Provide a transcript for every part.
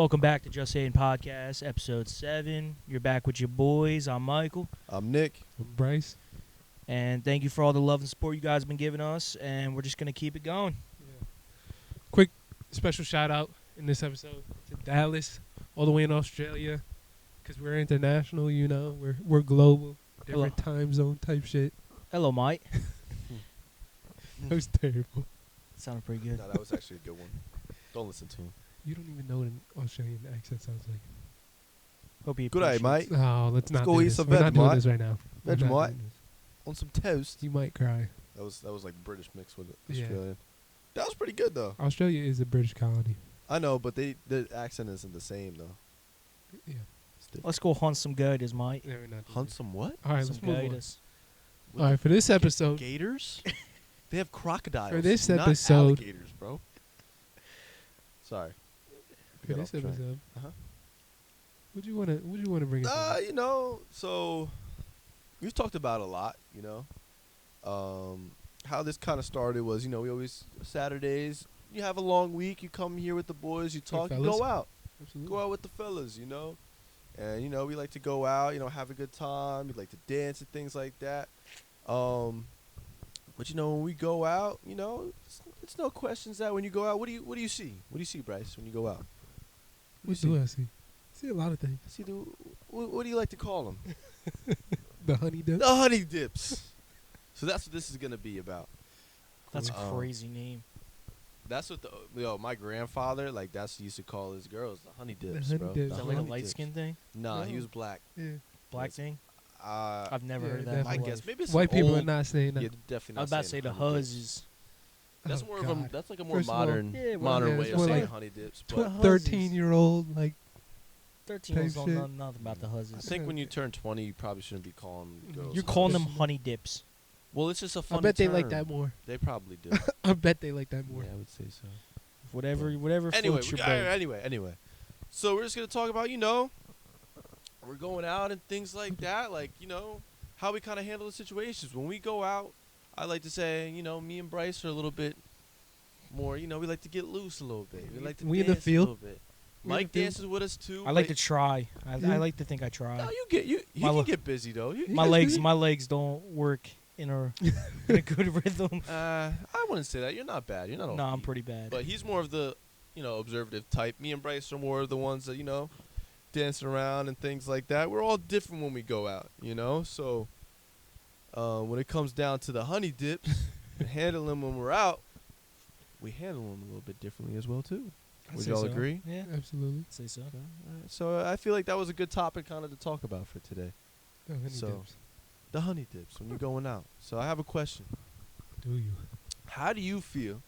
Welcome back to Just Saying Podcast, episode 7. You're back with your boys. I'm Michael. I'm Nick. I'm Bryce. And thank you for all the love and support you guys have been giving us. And we're just going to keep it going. Yeah. Quick special shout out in this episode to Dallas, all the way in Australia, because we're international, you know. We're global, different time zone type shit. Hello, Mike. That was terrible. Sounded pretty good. No, that was actually a good one. Don't listen to him. You don't even know what an Australian accent sounds like. Hope you Good day, appreciate mate. Oh, let's not go do eat this. some We're not doing Vegemite. this right now. We're not Vegemite. doing this. On some toast. You might cry. That was like British mixed with Yeah. Australian. That was pretty good though. Australia is a British colony. I know, but the accent isn't the same though. Yeah. It's different. Let's go hunt some gators, Mike. Yeah, we're not doing Hunt this. some what? All right, some let's move on. gators. All right, for this episode, Gators? They have crocodiles. For this not episode- alligators, bro. Sorry. for Got this off track. episode, Uh-huh. what do you want to bring us on? You know, so we've talked about a lot, you know. How this kind of started was, you know, we always Saturdays, you have a long week, you come here with the boys, you talk, you fellas. go out. Absolutely. Go out with the fellas, you know. And you know, we like to go out, you know, have a good time, we like to dance and things like that. But you know, when we go out, you know, it's no questions that when you go out, what do you see? What do you see, Bryce, when you go out? What do I see? I see a lot of things. See what do you like to call them? The honey dip. The honey dips. So that's what this is gonna be about. That's a Um, crazy name. That's what my grandfather, like, that's what he used to call his girls, the honey dips, honey bro. dips. Is The that like a honey light dips. skin thing? Nah, he No. was black. Yeah. Black Yes. thing? Uh, I've never Yeah, heard of that. in my I definitely. guess life. maybe it's White some people old, are not saying that. Yeah, definitely I was not about to say saying the honey huzz dips. is... That's Oh, more of a God. that's like a more First of all- modern Yeah, well, modern yeah, way it's of more saying like honey dips. tw- But 13-year-old, like, 13 years type old, shit. know nothing about the I huzzes. think when you turn 20, you probably shouldn't be calling girls. You're Oh, calling them shit. honey dips. Well, it's just a I funny bet they like term. that more. They probably do. I bet they like that more. Yeah, I would say so. Whatever Anyway, floats your boat. anyway. So we're just gonna talk about, you know, we're going out and things like that, like, you know, how we kind of handle the situations when we go out. I like to say, you know, me and Bryce are a little bit more, you know, we like to get loose a little bit. We like to We in the dance field. a little bit. We in the Mike field. dances with us too. I like to try. I Yeah. like to think I try. No, you My can lo- get busy though. my legs don't work in a in a good rhythm. I wouldn't say that. You're not bad. You're not. No, I'm OP. pretty bad. But he's more of the, you know, observative type. Me and Bryce are more of the ones that, you know, dancing around and things like that. We're all different when we go out, you know. So when it comes down to the honey dips and handling them when we're out, we handle them a little bit differently as well too. I'd Would say y'all so. agree? Yeah, Absolutely. I'd say so. Alright, so I feel like that was a good topic kind of to talk about for today. The honey So- dips. The honey dips when you're going out. So I have a question. Do you? How do you feel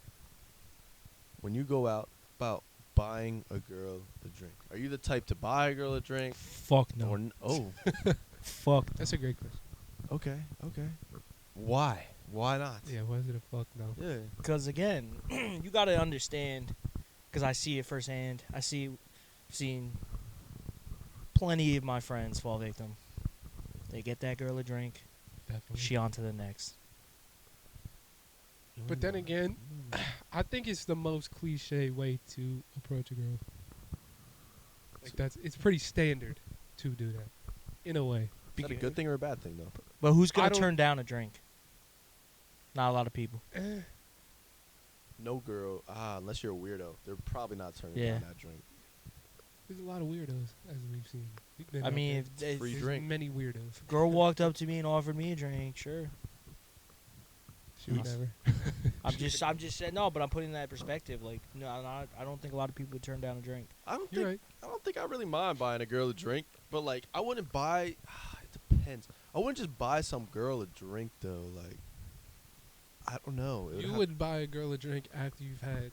when you go out about buying a girl a drink? Are you the type to buy a girl a drink? Fuck no. Oh, Fuck. That's a great question. okay. Why? Why not? Yeah, why is it a fuck no? Yeah. Because again, you got to understand. Because I see it firsthand. Seen plenty of my friends fall victim. They get that girl a drink. Definitely. She on to the next. But then again, I think it's the most cliche way to approach a girl. Like it's pretty standard to do that, in a way. Is that a good thing or a bad thing though? But who's I gonna don't- turn down a drink? Not a lot of people. No girl. Unless you're a weirdo, they're probably not turning Yeah. down that drink. There's a lot of weirdos, as we've seen. We've been I out mean, there. if free There's drink. many weirdos. girl walked up to me and offered me a drink, sure. She would Yes. never. I'm just saying no, but I'm putting that in perspective. Like, no, I don't think a lot of people would turn down a drink. I don't You're think. right. I don't think I really mind buying a girl a drink, but like I wouldn't buy. It depends. I wouldn't just buy some girl a drink though. Like, I don't know. It would You have- would buy a girl a drink after you've had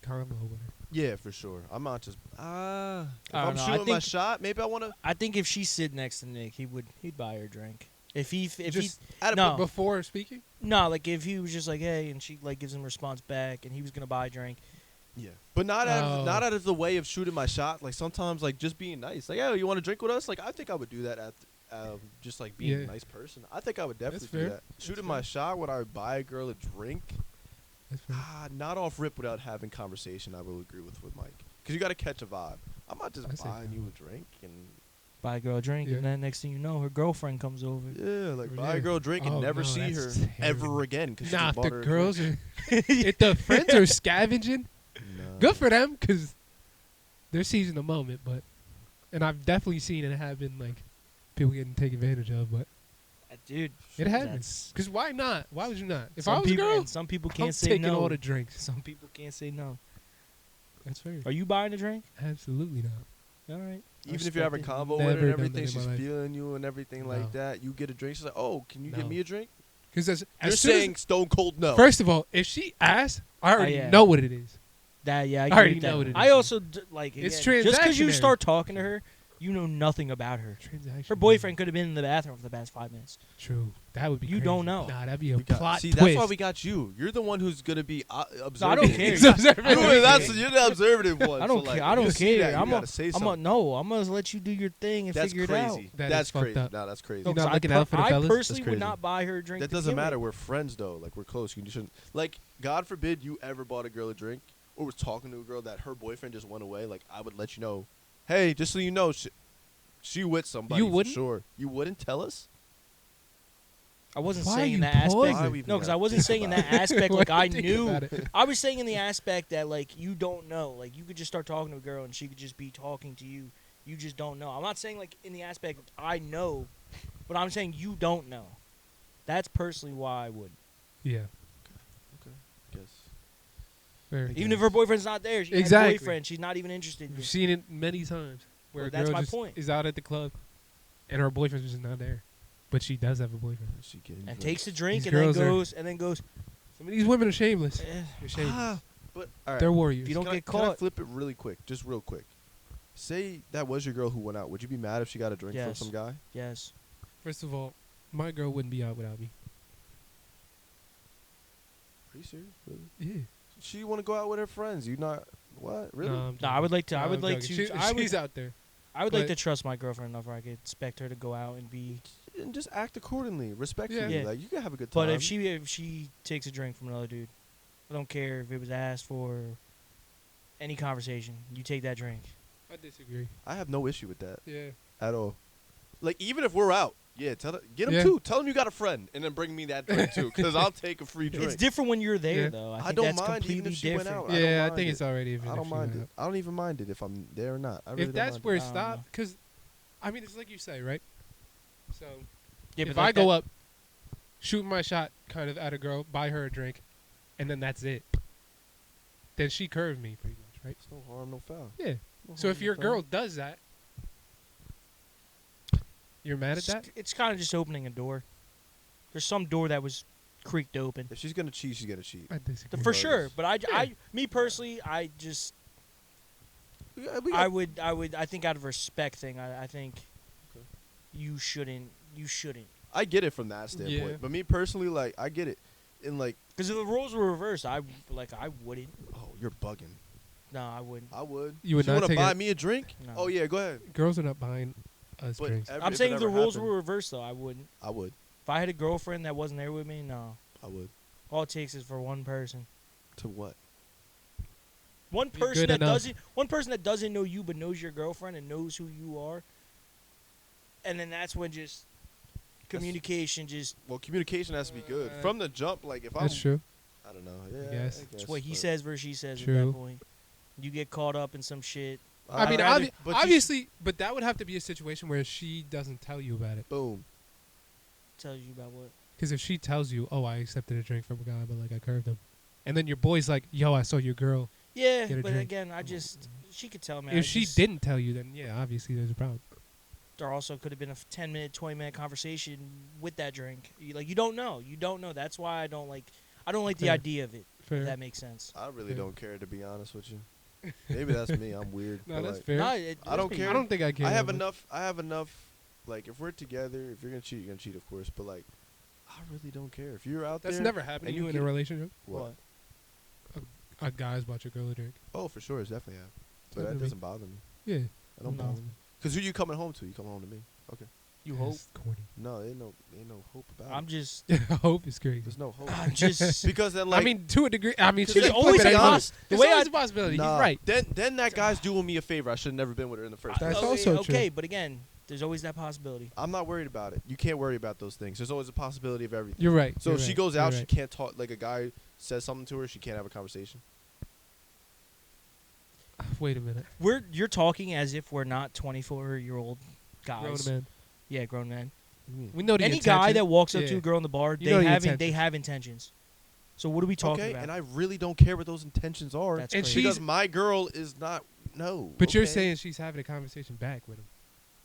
combo with her. Yeah, for sure. I'm not just. If I I'm don't know. I shooting my think- shot, maybe I want to. I think if she's sitting next to Nick, he'd buy her a drink. If he Just no. before speaking. no, like if he was just like, hey, and she like gives him a response back, and he was gonna buy a drink. Yeah, but not Oh. not out of the way of shooting my shot. Like sometimes, like just being nice. Like, hey, you want to drink with us? Like, I think I would do that at. Just like being Yeah. a nice person. I think I would definitely fair. do that. Shooting my fair. shot, would I buy a girl a drink? That's fair. Not off rip without having conversation. I will agree with Mike. Because you got to catch a vibe. I'm not just I say buying no. you a drink and Buy a girl a drink, Yeah. and then next thing you know, her girlfriend comes over. yeah, like Oh, buy yeah. a girl a drink and Oh, never no, see her that's terrible. ever again. Because Nah, if bought the her a girls drink. are, if the friends are scavenging, No. good for them because they're seizing the moment. But, and I've definitely seen it happen, like people getting taken advantage of. But Dude, it happens. that's- Because why not? Why would you not? If some I was a people, girl, and some people I'm can't say taking no. all the drinks. Some people can't say no. That's fair. Are you buying a drink? Absolutely not. All right. Even if you're having Respect it. convo with her Never and done that everything, in she's my life. feeling you and everything No. like that. You get a drink. She's like, "Oh, can you No. give me a drink?" Because You're as soon saying stone cold no. first of all, if she asks, I already yeah. know what it is. That yeah, I, I agree already with know that. what it I is. also like It's again, just because you transactionary. start talking to her, you know nothing about her. Transaction. Her boyfriend could have been in the bathroom for the past 5 minutes. True. That would be. You crazy. don't know. Nah, that'd be a We got- plot see, twist. that's why we got you. You're the one who's gonna be observing. I don't care. He's observant. You're the observative one. I don't so, like, care. I if you don't see care. that, you I'm gotta say I'm something. no. I'm gonna let you do your thing and That's figure it out. crazy. That That's is fucked crazy. up. No, that's crazy. You're not I looking out for the I fellas? personally That's would crazy. not buy her a drink. That to doesn't begin matter. with. We're friends though. Like we're close. You shouldn't. Like God forbid you ever bought a girl a drink or was talking to a girl that her boyfriend just went away. Like I would let you know. Hey, just so you know, she with somebody. You for wouldn't? Sure. You wouldn't tell us. I wasn't Why are saying you in that pausing? aspect. Why we even No, because gotta I wasn't think saying in about that aspect Why like are you I thinking knew. about it? I was saying in the aspect that like you don't know. Like you could just start talking to a girl and she could just be talking to you. You just don't know. I'm not saying like in the aspect I know, but I'm saying you don't know. That's personally why I would. Yeah. Guess. Fair. Even if her boyfriend's not there, she Exactly. has a boyfriend. She's not even interested in you. We've seen it many times where Well, a that's girl my just point. is out at the club and her boyfriend's just not there, but she does have a boyfriend. She getting And drinks. takes a drink These and then girls are- goes. Some of these women are shameless. Eh, They're shameless. Ah, but all right. They're warriors. If you don't Can I- get Can I caught. flip it really quick? Just real quick. Say that was your girl who went out. Would you be mad if she got a drink from Yes. some guy? Yes. First of all, my girl wouldn't be out without me. Are you serious? Really? Yeah. She want to go out with her friends. You not what? Really? No, I'm No, I joking. would like to. No, I would I'm like joking. to. She- I would. she's out there. I would like but- to trust my girlfriend enough where I could expect her to go out and be. And just act accordingly, respectfully. Yeah. Like you can have a good time. But if she takes a drink from another dude, I don't care if it was asked for. Any conversation, you take that drink. I disagree. I have no issue with that Yeah. at all. Like even if we're out, yeah, get him Yeah. too. Tell him you got a friend, and then bring me that drink too, because I'll take a free drink. It's different when you're there, Yeah. though. I I think don't that's mind completely even if she went different. out. I don't Yeah, I mind think it. it's already. Even I if don't she mind went it. I don't even mind it if I'm there or not. I really If don't that's mind where it. it I don't stopped, know. because, I mean, it's like you say, right? So Yeah, if but I like go that- up, shoot my shot, kind of at a girl, buy her a drink, and then that's it, then she curved me pretty much, right? It's no harm, no foul. Yeah. No So harm, if no your foul. girl does that, you're mad at it's, that? it's kind of just opening a door. There's some door that was creaked open. If she's gonna cheat, she's gonna cheat. I disagree. For sure, Regardless. but Yeah. me personally, I just, Yeah, we I got- would, I think out of respect thing, I think Okay. you shouldn't. I get it from that standpoint, Yeah. but me personally, like I get it, and like, Because if the roles were reversed, I wouldn't. oh, you're bugging. No, I wouldn't. I would. You would She not wanna take buy a- me a drink? No. Oh yeah, go ahead. Girls are not buying us But drinks. every- I'm saying it if the ever roles happened, were reversed, though, I wouldn't. I would. If I had a girlfriend that wasn't there with me, no. I would. All it takes is for one person. To what? One Be person good that enough. doesn't know you but knows your girlfriend and knows who you are. And then that's when just communication just Well, communication has to be good from the jump. Like if That's I'm, true. I don't know. Yeah, guess. it's what he but- says versus she says at True. that point. You get caught up in some shit. I mean, I'd rather- but you obviously, but that would have to be a situation where she doesn't tell you about it. boom. Tells you about what? Because if she tells you, "Oh, I accepted a drink from a guy, but like I curved him," and then your boy's like, "Yo, I saw your girl." Yeah, Get a but drink. again, I just she could tell me. If she didn't tell you, then yeah, obviously there's a problem. there also could have been a 10-minute, 20-minute conversation with that drink. You don't know. You don't know. That's why I don't like the Fair. idea of it. Fair. If that makes sense. I really Yeah. don't care, to be honest with you. Maybe that's me. I'm weird. No, but, that's like, fair. No, I don't let's be- care. I don't think I can. I have enough. Like if we're together, if you're gonna cheat, you're gonna cheat, of course. But like, I really don't care if you're out That's there. never happened to and you you in a get- relationship. What? What? A guy's bought your girl a drink. Oh, for sure, it's definitely have. But Happened that to me. doesn't bother me. Yeah. That don't No. bother me. Cause who you coming home to? You come home to me. Okay. You hope. That's corny. No, ain't no hope about I'm it. just. Hope is crazy. There's no hope. I'm just. Because then, like, I mean, to a degree. I mean, There's she could always flip it a anyway. poss- the There's way always I- a possibility. nah, He's right. Then that guy's doing me a favor. I should have never been with her in the first place. That's also okay, true. but again, there's always that possibility. I'm not worried about it. You can't worry about those things. There's always a possibility of everything. You're right. So you're if she right, goes you're out, she right. can't talk. Like a guy says something to her, she can't have a conversation. Wait a minute. You're talking as if we're not 24-year-old guys. Grown man. Yeah, grown men. What do you mean? We know the Any intention. guy that walks up to Yeah. a girl in the bar, You know the they intentions. have intentions. So what are we talking Okay, about? and I really don't care what those intentions are. That's And crazy. because she's- my girl is not. No. But you're okay? saying she's having a conversation back with him.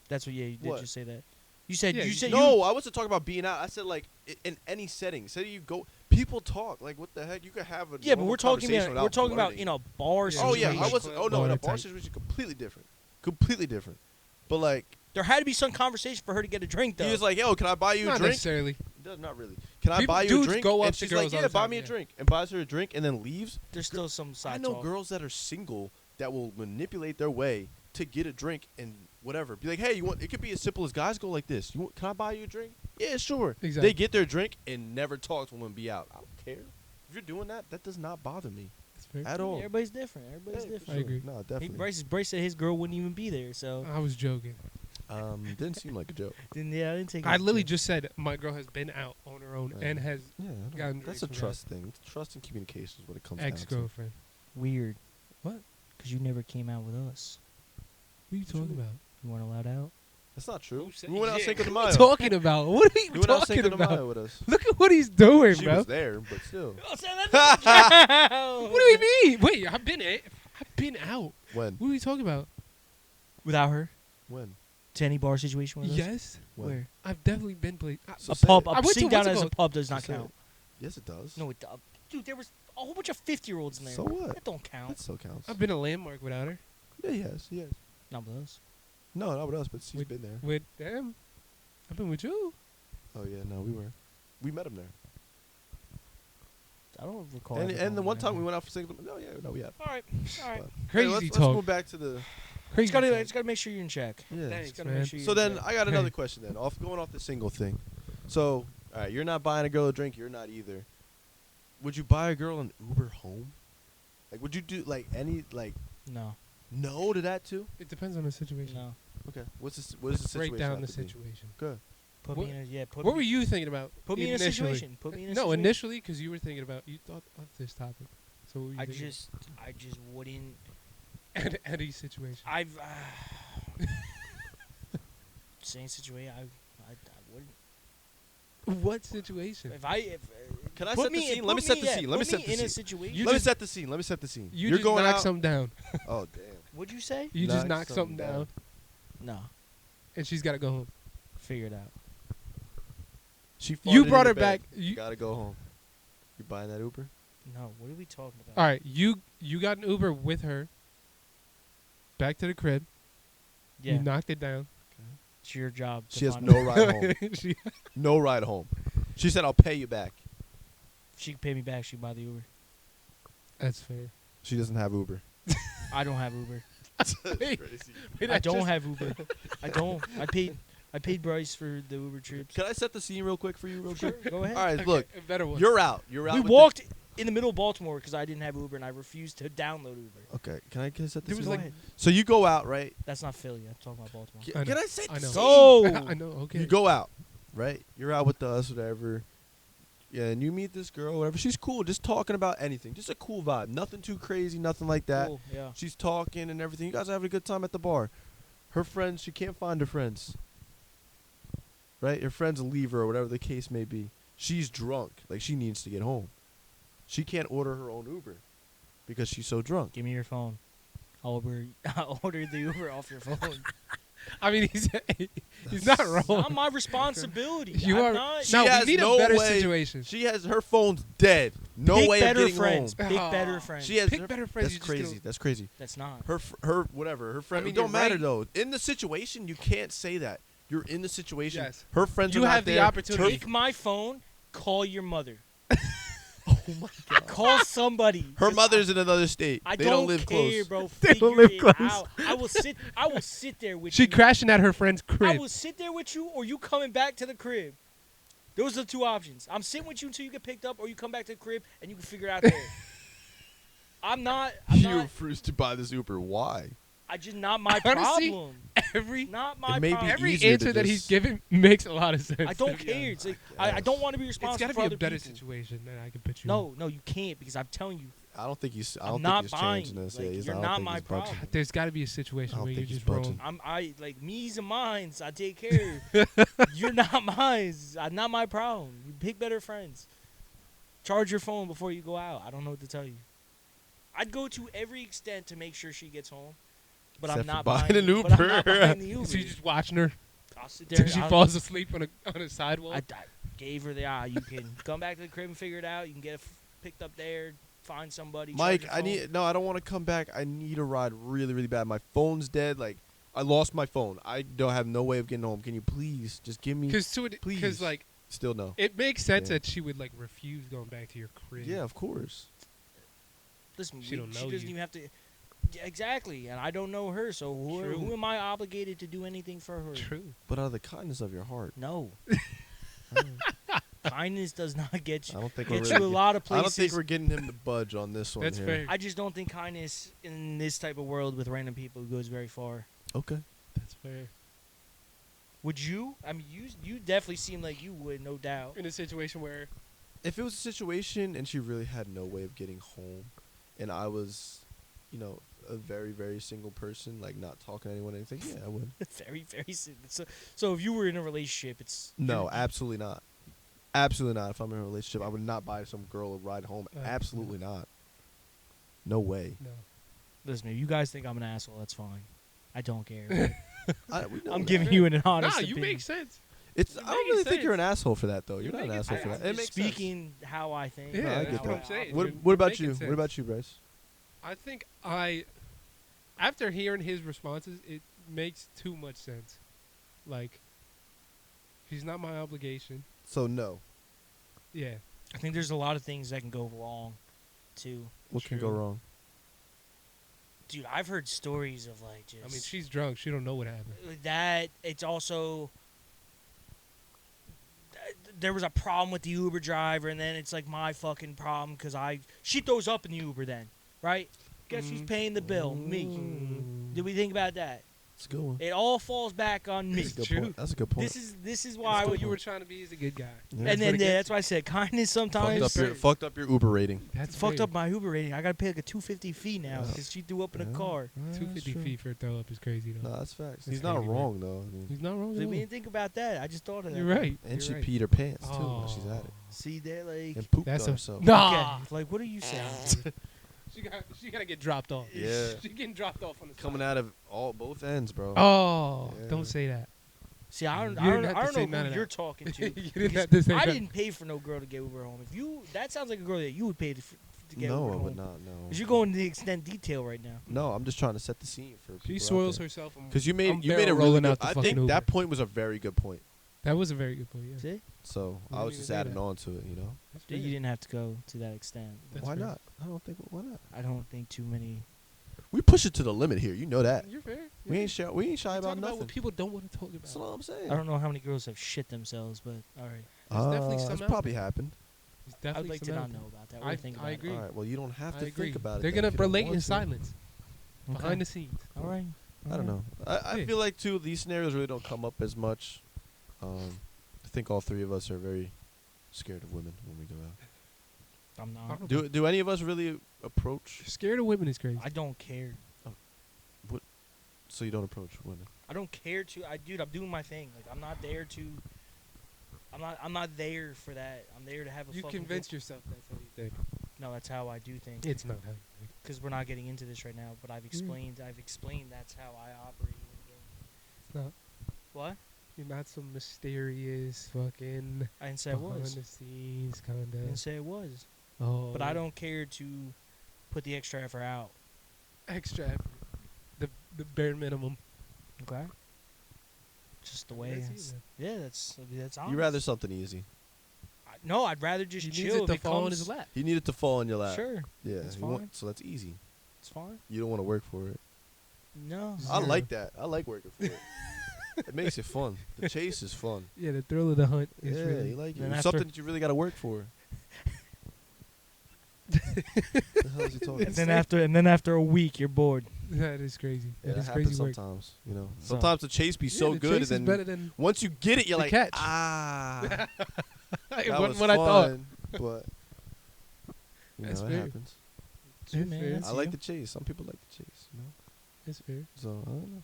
That's what. Yeah, you did What? just say that. You said. Yeah, you said. No, I wasn't talking about being out. I said like in any setting. Say you go, people talk. Like what the heck? You could have a Yeah, but normal we're talking conversation about. We're without talking about flirting. in a bar Yeah, Oh situation. yeah, I wasn't. Oh no, in a Bar bar type. situation, completely different. Completely different. But like, There had to be some conversation for her to get a drink, though. he was like, "Yo, can I buy you a Not drink?" necessarily. Not really. Can I People- buy you a dudes drink? go up and to she's girls like, all "Yeah, the buy time, me a yeah. drink," and buys her a drink and then leaves. There's still some side I know talk. girls that are single that will manipulate their way to get a drink and whatever. Be like, "Hey, you want?" It could be as simple as guys go like this. Can I buy you a drink? Yeah, sure. Exactly. They get their drink and never talk to them and be out. I don't care. If you're doing that, that does not bother me That's fair. at all. Everybody's different. Everybody's Yeah, for different. I agree. No, Hey, definitely. Bryce said his girl wouldn't even be there. So I was joking. Didn't seem like a joke. then yeah, I didn't take. it I as a literally joke. just said my girl has been out on her own Yeah. and has Yeah, Gotten that's drinks a from trust thing. It's trust and communication is what it comes down to. ex-girlfriend. weird. What? Because you never came out with us. What are you talking about? You weren't allowed out. That's not true. Who said- We went out Yeah, Cinco de what are Mayo. you talking about? What are We you went out talking Cinco de Mayo about? with us. Look at what he's doing, She bro. was there, but still. Oh, so that's What do you mean? Wait, I've been out. When? What are you talking about? Without her, When? to any bar situation with us? Yes, When? Where? I've definitely been played. So A say pub. it. I A went to- sitting down what's it as a called? pub does not So say count. Yes, it does. No, it does. Dude, there was a whole bunch of 50-year-olds in there. So what? That don't count. That still counts. I've been a landmark without her. Yeah, yes, yes. Not with us. No, not with us, but she's With- been there. With them, I've been with you. Oh yeah, no, we were. We met him there. I don't recall. And ever and the going one there. time we went out for Cinco de Mayo. No, yeah, no, we have. All right. All right. But- Crazy let's talk. move back to the. Crazy. It's talk. gotta make sure you're in check. Yeah. Thanks, It's gotta man. make sure you're So in then check. I got another Hey. question then. Going off the single thing. So, all right, you're not buying a girl a drink. You're not either. Would you buy a girl an Uber home? Like, would you do like any like No. no to that too? It depends on the situation. No. Okay. What is the situation? Break down have the to be? situation. Good. Put What- me in a Put What me, were you thinking about? Put me in a initially? situation. Put me in a No, situation. initially, because you were thinking about you thought of this topic. So what were you I thinking? just wouldn't. Any situation. I've same situation. I wouldn't. What situation? If Can I put set the me- scene? Let me put set the yeah, scene. Let me put set the in a scene. situation. You Let me just- set the scene. Let me set the scene. You You're just going knock out. something down. Oh damn. What'd you say? You just Knock knock something something down, No. and she's got to go home. Figure it out. She You farted brought in her the back. bed. You, Gotta go home. You buying that Uber? No. What are we talking about? all right, you got an Uber with her. Back to the crib. Yeah. You knocked it down. It's your job. To She has find no out. ride home. She- No ride home. She said, "I'll pay you back." If she can pay me back, she can buy the Uber. That's fair. She doesn't have Uber. I don't have Uber. Wait, wait, I don't have Uber. I don't. I paid Bryce for the Uber trips. Can I set the scene real quick for you, real Sure, quick? go ahead. All right, Okay, look. a better one. You're out. You're out. We with walked in the middle of Baltimore because I didn't have Uber and I refused to download Uber. Okay. Can I set the There scene? was Go like- ahead. So you go out, right? That's not Philly. I'm talking about Baltimore. I know. Can I say I know. Go. I know. Okay. You go out, right? You're out with us, whatever. Yeah, and you meet this girl, whatever. She's cool, just talking about anything. Just a cool vibe. Nothing too crazy, nothing like that. Cool, yeah. She's talking and everything. You guys are having a good time at the bar. Her friends, she can't find her friends. Right? Her friends leave her or whatever the case may be. She's drunk. Like, she needs to get home. She can't order her own Uber because she's so drunk. Give me your phone. I'll order the Uber off your phone. I mean, he's not wrong. It's not my responsibility. You I'm are not. She no. We has need no a better way- situation. She has her phone's dead. No Pick way of better getting friends. home. Pick Aw. better friends. She has Pick her- better friends. That's you just crazy. get That's crazy. That's not. Her whatever. Her friend. mean, it don't you're matter right. though. In the situation, you can't say that. You're in the situation. Yes. Her friends You are not have the there. opportunity. Take my phone. Call your mother. my god. Call somebody. Her 'cause mother's in another state. I they don't don't live care, close. bro. They don't Figure live it close. out. I will sit there with She you. crashing at her friend's I crib. will sit there with you, or you coming back to the crib. Those are the two options. I'm sitting with you until you get picked up, or you come back to the crib and you can figure it out there. I'm not. You not. refuse to buy this Uber. Why? I just not my Honestly, problem. Every Not my It may be problem. every easier to answer that he's just- given makes a lot of sense. I don't to be care. honest. It's like I I don't guess. want to be It's responsible got to for be a other better people. situation than I can put you. No, you can't because I'm telling you, I don't think he's. I I'm don't not think he's buying changing you. this. Like, Yeah, he's you're I don't not think my he's budging. problem. in. There's got to be a situation I don't where you're think he's just wrong. budging. I like me's and mine's. I take care. You're not mine's. I'm not my problem. You pick better friends. Charge your phone before you go out. I don't know what to tell you. I'd go to every extent to make sure she gets home, but Except I'm for not buying an but I'm not Uber. buying the Uber. So you're just watching her I'll sit there. till she I'll- falls asleep on a sidewalk. I gave her the eye. You can come back to the crib and figure it out. You can get it picked up there. Find somebody. charge Mike, your I phone. need. No, I don't want to come back. I need a ride really, really bad. My phone's dead. Like, I lost my phone. I don't have no way of getting home. Can you please just give me? Because Please. like Still no. it makes sense Yeah. that she would like refuse going back to your crib. Yeah, of course. Listen, She don't know doesn't you. even have to. Yeah, exactly, and I don't know her, so True. who am I obligated to do anything for her? True. But out of the kindness of your heart, No. Kindness does not get I you. don't think Get we're you a really, lot of I don't places. think we're getting him to budge on this one. That's here. fair. I just don't think kindness in this type of world with random people goes very far. Okay. That's fair. Would you? I mean, you definitely seem like you would, no doubt. In a situation where If it was a situation and she really had no way of getting home, and I was, a very, very single person, like not talking to anyone, or anything, yeah, I would. Very, very simple. So if you were in a relationship, it's No, you're- absolutely not. Absolutely not. If I'm in a relationship, I would not buy some girl a ride home. no. Absolutely not. No way. no. Listen, if you guys think I'm an asshole, that's fine. I don't care. We know I'm that. giving you an honest Nah, opinion. you make sense. It's. you I make don't really it think you're an sense. asshole for that, though. You You're not make an it asshole for sense. that. It Just makes sense. speaking how I think. Yeah, No, I and get how that. what I'm saying. What, You're what about making you? sense. What about you, Bryce? I think after hearing his responses, it makes too much sense. Like, she's not my obligation. So no. Yeah. I think there's a lot of things that can go wrong, too. What can go True. wrong? Dude, I've heard stories of like just. I mean, she's drunk. She don't know what happened. that. It's also. There was a problem with the Uber driver, and then it's like my fucking problem because she throws up in the Uber then, right? Guess who's paying the bill? Me. Did we think about that? It's a good one. It all falls back on me. That's a good true. point. That's a good point. This is why I what would. you were trying to be is a good guy. Yeah. And then what it that's gets why I said kindness sometimes. Fucked up your Uber rating. That's Fucked fair. up my Uber rating. I gotta pay like a $250 fee now Yeah. because she threw up in a Yeah. car. Yeah, that's 250 true. feet for a throw up is crazy though. No, that's facts. That's He's not crazy, man. wrong though. I mean, He's not wrong. So at we all. didn't think about that. I just thought of that. You're right. and she You're right. peed her pants too while she's at it, See that, like, and pooped That's on a herself. nah. okay, like, what are you saying? dude? She gotta get dropped off. Yeah. She getting dropped off on the Coming side. out of both ends, bro. Oh, Yeah. don't say that. See, I don't, You I didn't don't, have I to don't say know none who of you're that. talking to. You didn't because have to say I that. didn't pay for no girl to get Uber home. If you, that sounds like a girl that you would pay to get No, Uber I home. would not. No. Because you're going to the extent detail right now. No, I'm just trying to set the scene for people. She soils herself. Because you made I'm you made barrel a really rolling good. out the I fucking think Uber. that point was a very good point. That was a very good point. Yeah. See? So You I was didn't just even say adding that. on to it. That's You fair. didn't have to go to that extent. That's Why fair. not? I don't think. Why not? I don't think too many. We push it to the limit here. You know that. You're fair. We ain't shy. We ain't shy Talk about about nothing. what people don't want to talk about. That's all I'm saying. I don't know how many girls have shit themselves, but all right. There's definitely some That's out probably there. happened. There's I definitely would like to some not out there. know about that. What do you think about I it? agree. All right. Well, you don't have I to agree. think about it. They're then gonna if you don't relate want in to. silence, Okay. behind the scenes. All right. I don't know. I Yeah. feel like too these scenarios really don't come up as much. I think all three of us are very scared of women when we go out. I'm not. Do any of us really approach? Scared of women is crazy. I don't care. So you don't approach women? I don't care to. Dude, I'm doing my thing. Like, I'm not there to. I'm not there for that. I'm there to have a You fucking convinced yourself that's how you think. No, that's how I do things. It's not how you think. Because we're not getting into this right now, but I've explained. I've explained that's how I operate. It's not. What? You're not some mysterious fucking I didn't say it behind was. the scenes kind I didn't of. say it was. Oh, But I don't care to put the extra effort out. extra effort. The bare minimum. Okay. Just the way. That's It's, it, yeah, that's honest. You rather something easy. No, I'd rather just He chill. needs it if to it fall on comes, his lap. He needed to fall in your lap. Sure, Yeah, that's you want- fine. so that's easy. it's fine. You don't want to work for it. No, I Zero. like that. I like working for it. It makes it fun. The chase is fun. Yeah, the thrill of the hunt is Yeah, really. you like it. Then It's after- something that you really got to work for. The hell is he talking? and then after a week, you're bored. That is crazy. Yeah, That is happens crazy work. sometimes. You know, So- sometimes the chase be so the good, chase and is then better than once you get it, you're the like, catch. ah, it that wasn't was what I thought. fun, but you That's know, it fair. happens. Two That's man, fair. that's I like you. the chase. Some people like the chase. You know, That's fair. so I don't know.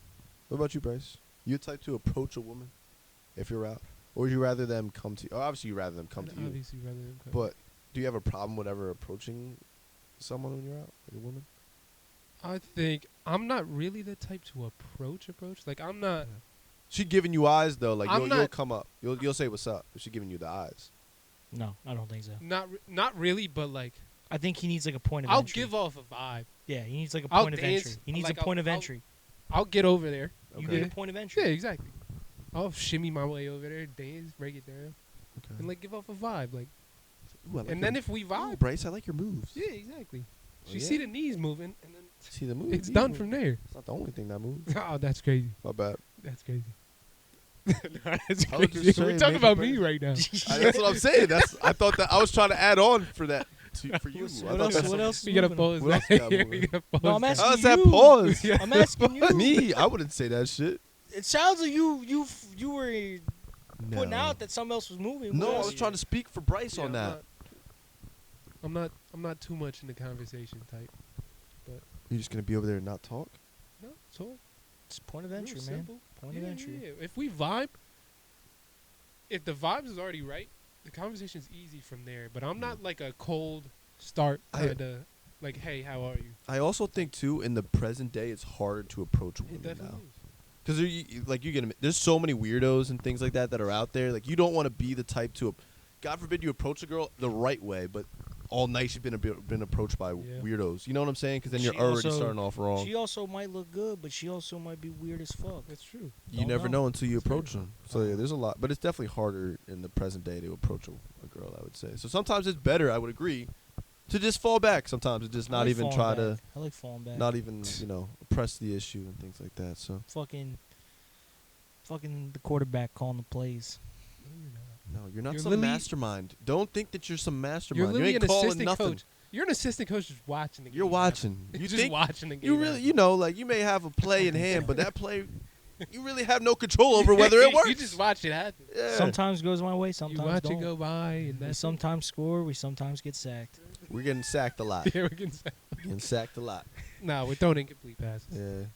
What about you, Bryce? You the type to approach a woman if you're out, or would you rather them come to you? Oh, obviously, you rather them come to you. Obviously, rather than come. But do you have a problem with ever approaching someone when you're out, like a woman? I think I'm not really the type to approach. Like I'm not. She giving you eyes though, like I'm you'll not- come up, you'll say what's up if she giving you the eyes. No, I don't think so. Not really, but like I think he needs like a point of I'll entry. give off a vibe. Yeah, he needs like a I'll point of dance, entry. He needs like, a point of I'll- entry. I'll get over there. You Okay. need a point of entry. Yeah, exactly. I'll shimmy my way over there, dance, break it down, Okay. and like give off a vibe. Like, Ooh, I like and your- then if we Ooh, vibe, Bryce, I like your moves. yeah, exactly. Oh, She yeah? see the knees moving, and then See the move. it's these done move. from there. It's not the only thing that moves. Oh, that's crazy. My bad. That's crazy. No, that's I was crazy. just We're saying, talking make about it me better. right now. That's what I'm saying. I thought that I was trying to add on for that for you. What's- I what thought else- that's what else? We gotta moving? pause What else that. got We moving? gotta pause No, I'm that. asking How's that you. pause? Yeah. I'm asking you. Me, I wouldn't say that shit. It sounds like you were putting No. out that something else was moving. No, What I else? was trying to speak for Bryce Yeah, on that. I'm not too much in the conversation type. You're just gonna be over there and not talk? No, so It's point of real entry, man. simple. Point Yeah, of entry. yeah. If we vibe, if the vibes is already right, the conversation's easy from there. But I'm not like a cold start I- kind of like, hey, how are you? I also think too, in the present day, it's harder to approach It women definitely now. is. Because like you get, there's so many weirdos and things like that are out there. Like you don't want to be the type to, God forbid, you approach a girl the right way, but all night she's been approached by Yeah. weirdos. You know what I'm saying? Because then you're She already also- starting off wrong. She also might look good, but she also might be weird as fuck. That's true. You don't never know. know until you That's very approach them. So yeah, there's a lot, but it's definitely harder in the present day to approach a girl. I would say. So sometimes it's better. I would agree to just fall back. Sometimes it's just I not like even falling try back. I like falling back. to, not even press the issue and things like that. So fucking the quarterback calling the plays. No, you're not. no, you're not You're some literally- mastermind. Don't think that you're some You're mastermind. You literally ain't an calling assistant nothing. coach. You're an assistant coach just watching the game. You're watching. You're You just think watching the game. you really, happen. you know, like you may have a play in hand, but that play, you really have no control over whether it works. You just watch it happen. Yeah. Sometimes goes my way, You sometimes watch don't. it go by, and We that's sometimes score, we sometimes get sacked. We're getting sacked a lot. yeah, we can say. Getting sacked a lot. Nah, we're throwing incomplete passes. Yeah,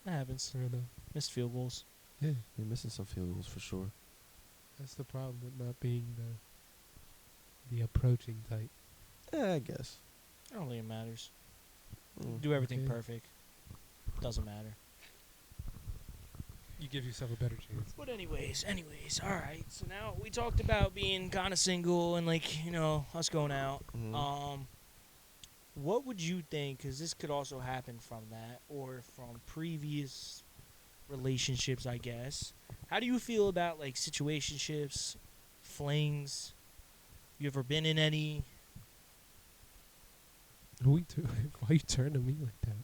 That happens. Fair enough. Missed field goals. Yeah, you're missing some field goals for sure. that's the problem with not being the approaching type. Yeah, I guess. I don't think it matters. Mm. Do everything Okay. perfect. Doesn't matter. You give yourself a better chance. But anyways, all right. So now we talked about being kind of single and like, us going out. Mhm. What would you think, because this could also happen from that or from previous relationships, I guess. How do you feel about like situationships, flings? You ever been in any? Why you turn to me like that?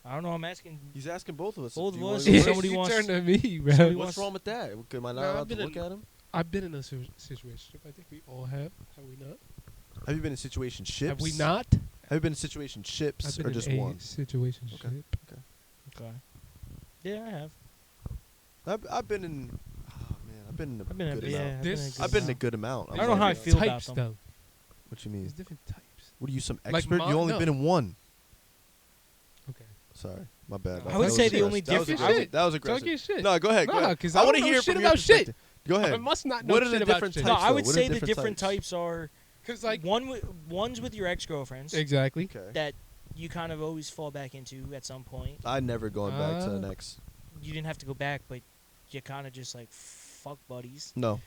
I don't know. I'm asking. He's asking both of us. Both Do you of wanna us, go if first? somebody you wants- turn to me, bro. somebody What's wants- wrong with that? Am I not Nah, I've allowed to been look in- at him? I've been in a situation. I think we all have. Have we not? Have you been in situation ships? Have we not? Have you been in situation ships I've been or in just a one? situation. Okay. Okay. Yeah, I have. I've been in. Oh man, I've been in a I've been in. good Yeah, amount. I've been in a This- good I've been in a amount. good amount. I don't know how I feel about types them. though. What you mean? There's different types. What are you, some Like expert? my- You only no. been in one. Okay. Sorry, my bad. I That would was say the aggressive. only That was difference- aggressive. Shit. That was Talk aggressive. your shit. No, go ahead. Nah, go ahead. 'cause I I want to don't know hear shit from your about shit. perspective. Go ahead. I must not know What are shit the about different shit. No, types, I though? would What are say the the different different types? types are Cause like one's with your ex-girlfriends exactly. Okay. that you kind of always fall back into at some point. I never going back to an Ah. ex. You didn't have to go back, but you kind of just like fuck buddies. No.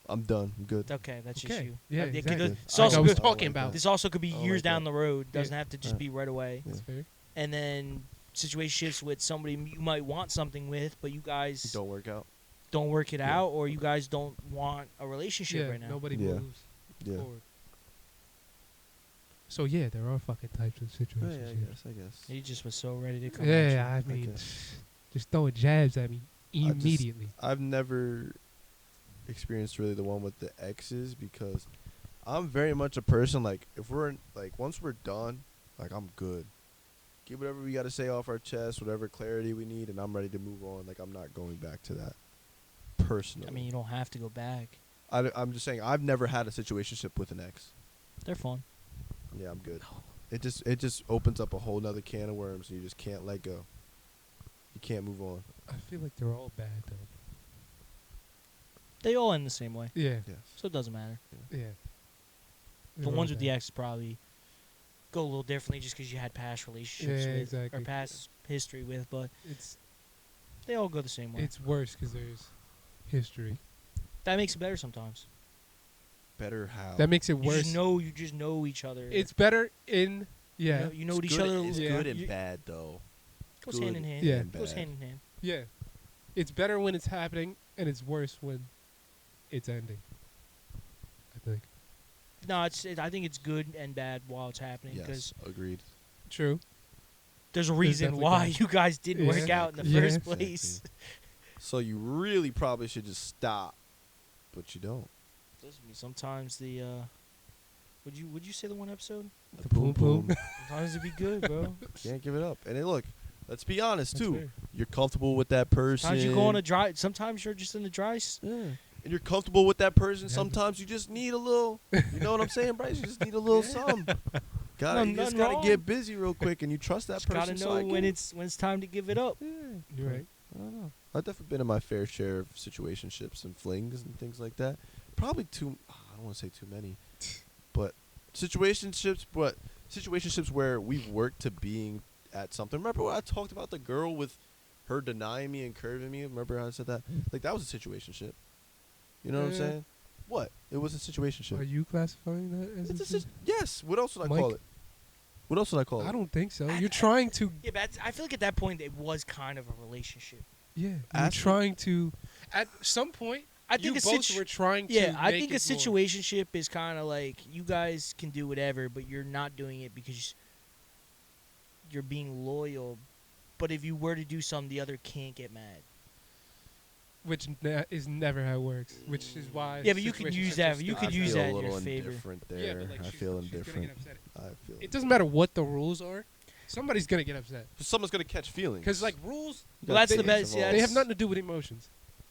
I'm done. I'm good. Okay, that's just Okay. you. Yeah, It could- exactly. It's I Like also I was good- talking like about. that. This also could be I don't years like down that. the road. Yeah. Doesn't have to just Yeah. be right away. That's fair. And then situationships with somebody you might want something with, but you guys Don't work out. don't work it Yeah. out, or you guys don't want a relationship Yeah, right now. nobody Yeah. moves Yeah. forward. So yeah, there are fucking types of Yeah, situations. I guess. He just was so ready to come Yeah, at you. I I mean, guess. just throwing jabs at me I just- immediately. I've never experienced really the one with the exes because I'm very much a person like if we're like once we're done, like I'm good. Get whatever we got to say off our chest, whatever clarity we need, and I'm ready to move on. Like I'm not going back to that. Personally, I mean, you don't have to go back. I'm just saying I've never had a situationship with an ex. They're fun. Yeah, I'm good. It just opens up a whole nother can of worms, and you just can't let go. You can't move on. I feel like they're all bad though. They all end the same way, Yeah, Yes. so it doesn't matter. yeah. The They're all ones with the bad. ex probably go a little differently just because you had past relationships Yeah, with, exactly. or past history with, but It's they all go the same way. it's worse because there's history. That makes it better sometimes. Better how? That makes it You worse. just know each other. It's better in yeah, you know It's each good- other. It's Yeah. good and you- bad though. Goes good hand in hand. Yeah. and Goes bad. hand in hand. yeah. It's better when it's happening, and it's worse when it's ending. I think. No, I think it's good and bad while it's happening because Yes, agreed. True. there's a reason definitely why bad. you guys didn't Yeah. work out in the Yeah. first Exactly. place. So you really probably should just stop, but you don't. Listen to me. Sometimes the would you say the one episode? The boom boom. Sometimes it'd be good, bro. Can't give it up. And then look, let's be honest That's too. fair. You're comfortable with that person. Sometimes you go on a dry. Sometimes you're just in the dry. Yeah. And you're comfortable with that person. Yeah. Sometimes you just need a little. You know what I'm saying, Bryce? You just need a little something. You just Nothing gotta wrong. get busy real quick, and you trust that Just person. gotta so know I when get- it's time to give it up. Yeah. You're right. I don't know. I've definitely been in my fair share of situationships and flings and things like that. Probably I don't want to say too many, but situationships where we've worked to being at something. Remember when I talked about the girl with her denying me and curving me? Remember how I said that? Like that was a situationship. You know what I'm Yeah. saying? What? It was a situationship. Are you classifying that as It's a a yes. What else would I Mike? call it? What else would I call it? I don't think so. You're trying to Yeah, but I feel like at that point it was kind of a relationship. yeah. You're Ask- trying to at some point I you think a both situ- were trying to Yeah, I make think a it more. situationship is kind of like you guys can do whatever, but you're not doing it because you're being loyal. But if you were to do something, the other can't get mad. which is never how it works. Which is why. Yeah, but you could use that. situationships You are could stupid. use feel that a in little your favor. indifferent there. Yeah, but like I she's feel gonna get indifferent. upset. I feel. It doesn't matter what the rules are. Somebody's gonna get upset Someone's gonna catch feelings. because like rules, You Well, got that's the feelings best. Yeah, involved. they have nothing to do with emotions.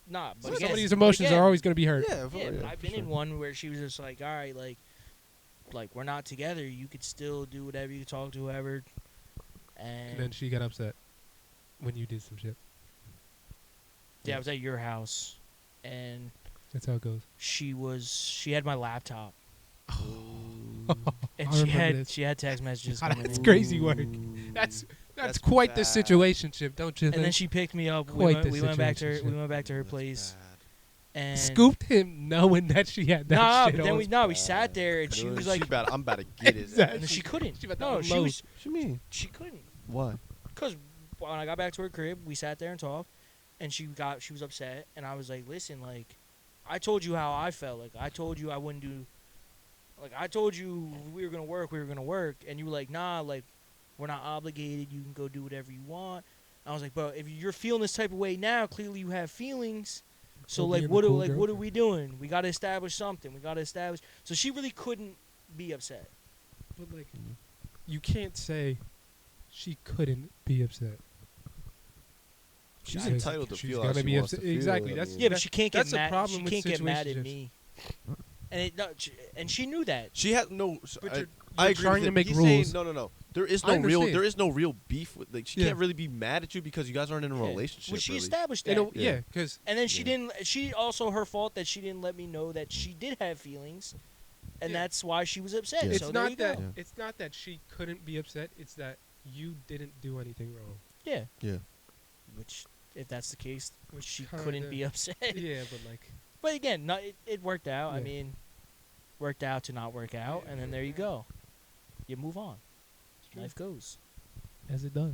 Nah, So but again, somebody's emotions again, are always gonna be hurt. Yeah, Yeah, but I've for been in sure. one where she was just like, all right, like we're not together. You could still do whatever. You could talk to whoever. And then she got upset when you did some shit. yeah, I was at your house, and That's how it goes. she had my laptop, and I she remember this. had text messages God, coming that's in. crazy work. Ooh. That's That's quite the bad. situationship, don't you And think? then she picked me up. Quite the We went back to her. We situationship. went back to her That's place, bad. and scooped him knowing that she had that Nah, shit but then on. we sat there, and she was like, I'm about to get his Exactly. and ass. she couldn't. She about to No, she unload. was. What you mean? She couldn't. Why? Cause when I got back to her crib, we sat there and talked, and she was upset, and I was like, listen, like, I told you how I felt. Like, I told you I wouldn't do. Like, I told you we were gonna work, and you were like, nah, like, we're not obligated. You can go do whatever you want. I was like, bro, if you're feeling this type of way now, clearly you have feelings. So Go like, being a what cool what are girlfriend. we doing? We gotta establish something. So she really couldn't be upset. But like, you can't say she couldn't be upset. She's She's- entitled to she's feel gonna how she be wants to upset. feel. Exactly, I that's- mean, Yeah, but she can't get That's a mad. problem She with can't get mad at situationships. me. And she knew that. she had no. But I, you're I agree trying with to him. make He's rules. saying, no. There is I no real. understand. There is no real beef with. Like she Yeah. can't really be mad at you because you guys aren't in a Yeah. relationship. Well, she really. established You that. know, yeah, because And then she Yeah. didn't. She also her fault that she didn't let me know that she did have feelings, and Yeah. that's why she was upset. Yeah. it's So there you not go. that Yeah. it's not that she couldn't be upset. It's that you didn't do anything wrong. Yeah. Yeah. Which, if that's the case, Which she kinda- couldn't be upset. Yeah, but like, But again, no, it worked out. I Yeah. mean, worked out to not work out, Yeah, and then sure. there you go. You move on. true. Life goes. as it does.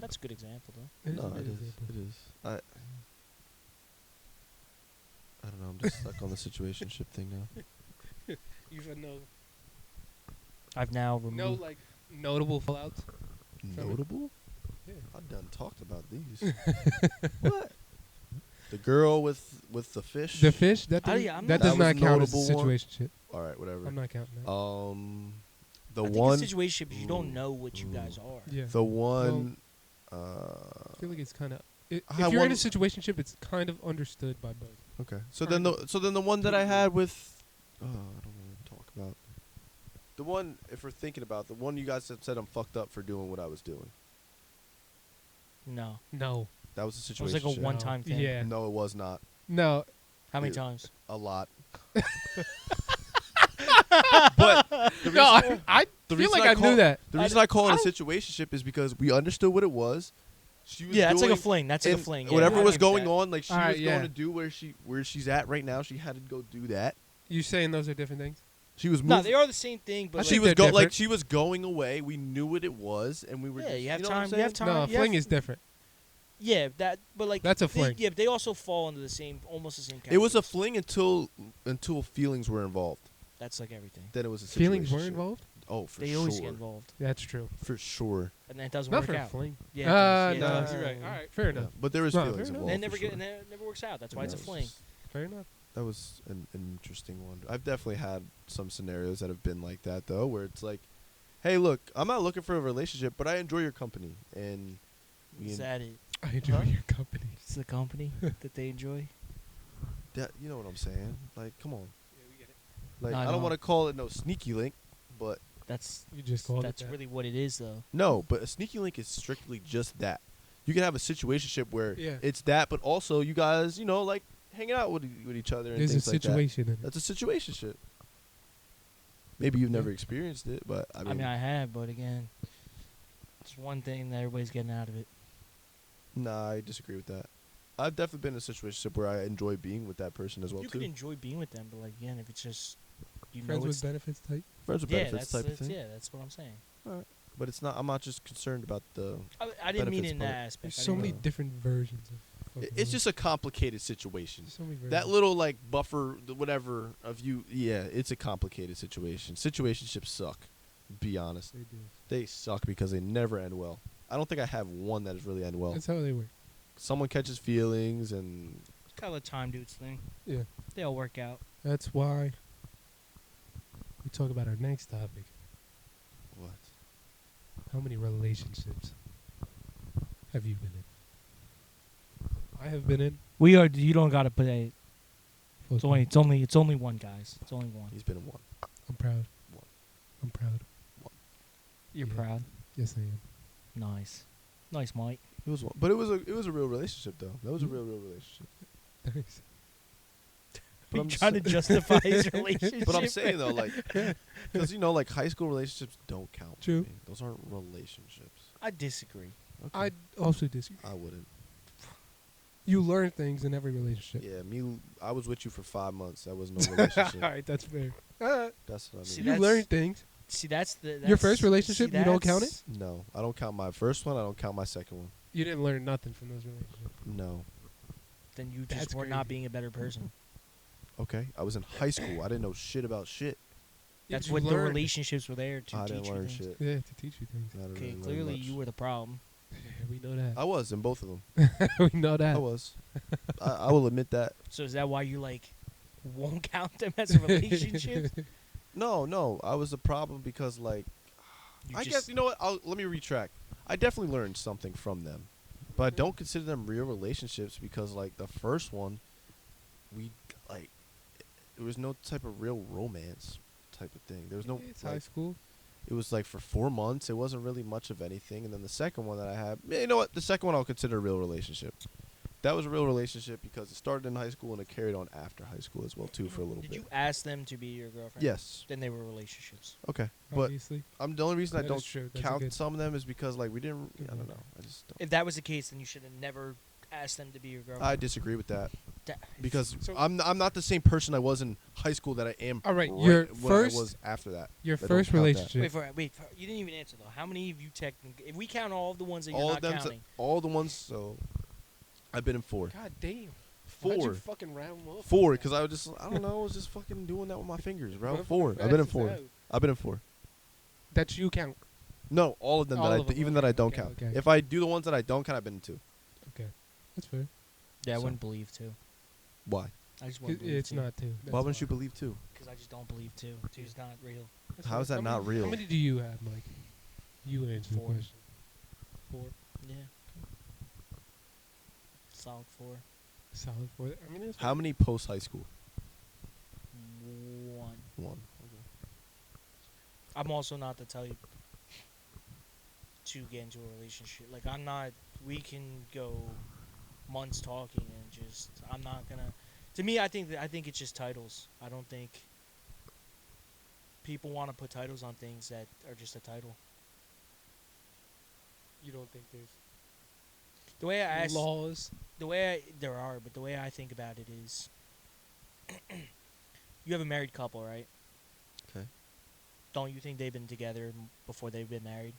That's a good example, though. It is No, a good it is. example. It is. I don't know. I'm just stuck on the situationship thing now. You've had I've now no removed. like notable fallouts. Notable? Yeah. I've done talked about these. What? The girl with the fish. The fish that Oh, does, yeah, I'm that not- does That was not count as a notable one. situationship. All right, whatever. I'm not counting that. The I think one. a situation is you don't know what you guys are. Yeah. The one. I feel like it's kind of. If I had you're in one- a situationship, it's kind of understood by both. Okay. So then the one that I had with. I don't want to talk about. The one, if we're thinking about the one you guys have said I'm fucked up for doing what I was doing. No, No. That was a it situation. was like a one-time thing. Yeah. No, it was not. No. How many Yeah. times? A lot. But the No, reason, I the feel reason like I call- knew that. The reason I call it a don't- situationship is because we understood what it was. She was Yeah, that's like a doing- fling. That's like a and fling. Yeah, whatever I was get going that. on, like she Alright, was yeah. going to do where she's at right now. She had to go do that. You saying those are different things? She was No, moving. they are the same thing, but I she think was they're like different. she was going away. We knew what it was, and we were. Yeah, just, you have know what I'm time. You have saying? time. No, you fling have- is different. Yeah, that. But like That's a they- fling. Yeah, but they also fall into the same, almost the same. It was a categories. fling until feelings were involved. That's like everything. Then it was a Feelings were situationship. involved? Oh, for They sure. always get involved, That's true. For sure. and then it doesn't Not work for a out. fling. Yeah, it does. Yeah, no, it does. you're right. All right, fair Yeah. enough. But there was No, feelings fair enough. involved. They for never sure. get. And it never works out. That's why it's a That fling. was- Fair enough. That was an interesting one. I've definitely had some scenarios that have been like that though, where it's like, "Hey, look, I'm not looking for a relationship, but I enjoy your company." And Is that it? I enjoy Huh? your company. It's the company that they enjoy. that, you know what I'm saying? Like, come on. Yeah, we get it. Like, No, I I don't know. want to call it no sneaky link, but That's You just called that's it that. really what it is, though. no, but a sneaky link is strictly just that. You can have a situationship where Yeah. it's that, but also you guys, like hanging out with each other and There's a things like that. situation in it. That's a situationship. Maybe you've never experienced it, but I mean, I have, but again, it's one thing that everybody's getting out of it. nah, I disagree with that. I've definitely been in a situationship where I enjoy being with that person as well You too. can enjoy being with them, but like again, if it's just you Friends know with it's benefits type. Friends with yeah, benefits that's type of thing. yeah, that's what I'm saying. But it's not. I'm not just concerned about the. I didn't mean Benefits it in that part. aspect. There's I so didn't many mean- different versions of. fucking It's love. just a complicated situation. There's so many versions. That little like buffer, whatever of you. Yeah, it's a complicated situation. Situationships suck. Be honest, They do. they suck because they never end well. I don't think I have one that has really end well. That's how they work. Someone catches feelings and It's kind of the time dudes thing. Yeah. They all work out. That's why we talk about our next topic. what? How many relationships have you been in? I have been in. We are. You don't gotta put a. Fuck It's only one, guys. It's only one. He's been in one. I'm proud. One. I'm proud. You're Yeah. proud. Yes, I am. Nice, nice, Mike. It was one, but it was a real relationship though. That was a real relationship. Thanks. But You I'm just trying to saying- justify his relationship? But I'm saying though, like, because like high school relationships don't count. True. For me. Those aren't relationships. I disagree. Okay. I also disagree. I wouldn't. You learn things in every relationship. Yeah, I was with you for 5 months. That was no relationship. All right, that's fair. That's what I See, mean. You that's- learn things. See, that's the Your that's- first relationship, see, you don't count that's- No, I don't count my first one. I don't count my second one. You didn't learn nothing from those relationships. No. Then you just That's were not crazy. being a better person. Okay, I was in high school. I didn't know shit about shit. That's You what the learned. relationships were there to I teach didn't you learn things. shit. Yeah, to teach you things. I didn't Okay, really learn clearly much. you were the problem. We know that. I was in both of them. We know that. I was. I will admit that. So is that why you like won't count them as a relationship? No. I was the problem because like You I just- guess you know what? Let me retract. I definitely learned something from them, but I don't consider them real relationships because like the first one, we like there was no type of real romance type of thing. There was no. It's like, high school. It was like for 4 months. It wasn't really much of anything. And then the second one that I had, you know what? The second one I'll consider a real relationship. That was a real relationship because it started in high school and it carried on after high school as well too for a little Did bit. you ask them to be your girlfriend? Yes. Then they were relationships. Okay. But Obviously. the only reason I That don't is true. That's a count good- some of them is because like we didn't. Good I don't one. know. I just don't. If that was the case, then you should have never asked them to be your girlfriend. I disagree with that because So- I'm not the same person I was in high school that I am. All right, your when I first- was after that. Your I don't first count that. relationship. Wait, you didn't even answer though. How many of you technically? If we count all of the ones that you're All not of them, counting, all the ones. So I've been in 4. God damn. Why'd you Four. fucking round them up? Four, because I don't know, I was just fucking doing that with my fingers, bro. Motherfucker Four. I've been in fast as four. hell. I've been in four. That you count. No, all of them All that of them, even that okay, I don't okay, count. okay. If I do the ones that I don't count, I've been in two. Okay, that's fair. Yeah, I So- wouldn't believe two. Why? I just wouldn't believe It's two. not two. Why wouldn't you believe two? Because I just don't believe two. Two's not real. How is that not real? How many do you have, Mike? You answer the 4. question. 4. Yeah. Solid 4. Solid 4. I mean, it's How many post high school? 1. One. I'm also not the type to get into a relationship. Like, I'm not. We can go months talking and just. I'm not gonna. To me, I think it's just titles. I don't think people want to put titles on things that are just a title. You don't think there's The way I ask, laws? there are, but the way I think about it is, you have a married couple, right? Okay. Don't you think they've been together before they've been married?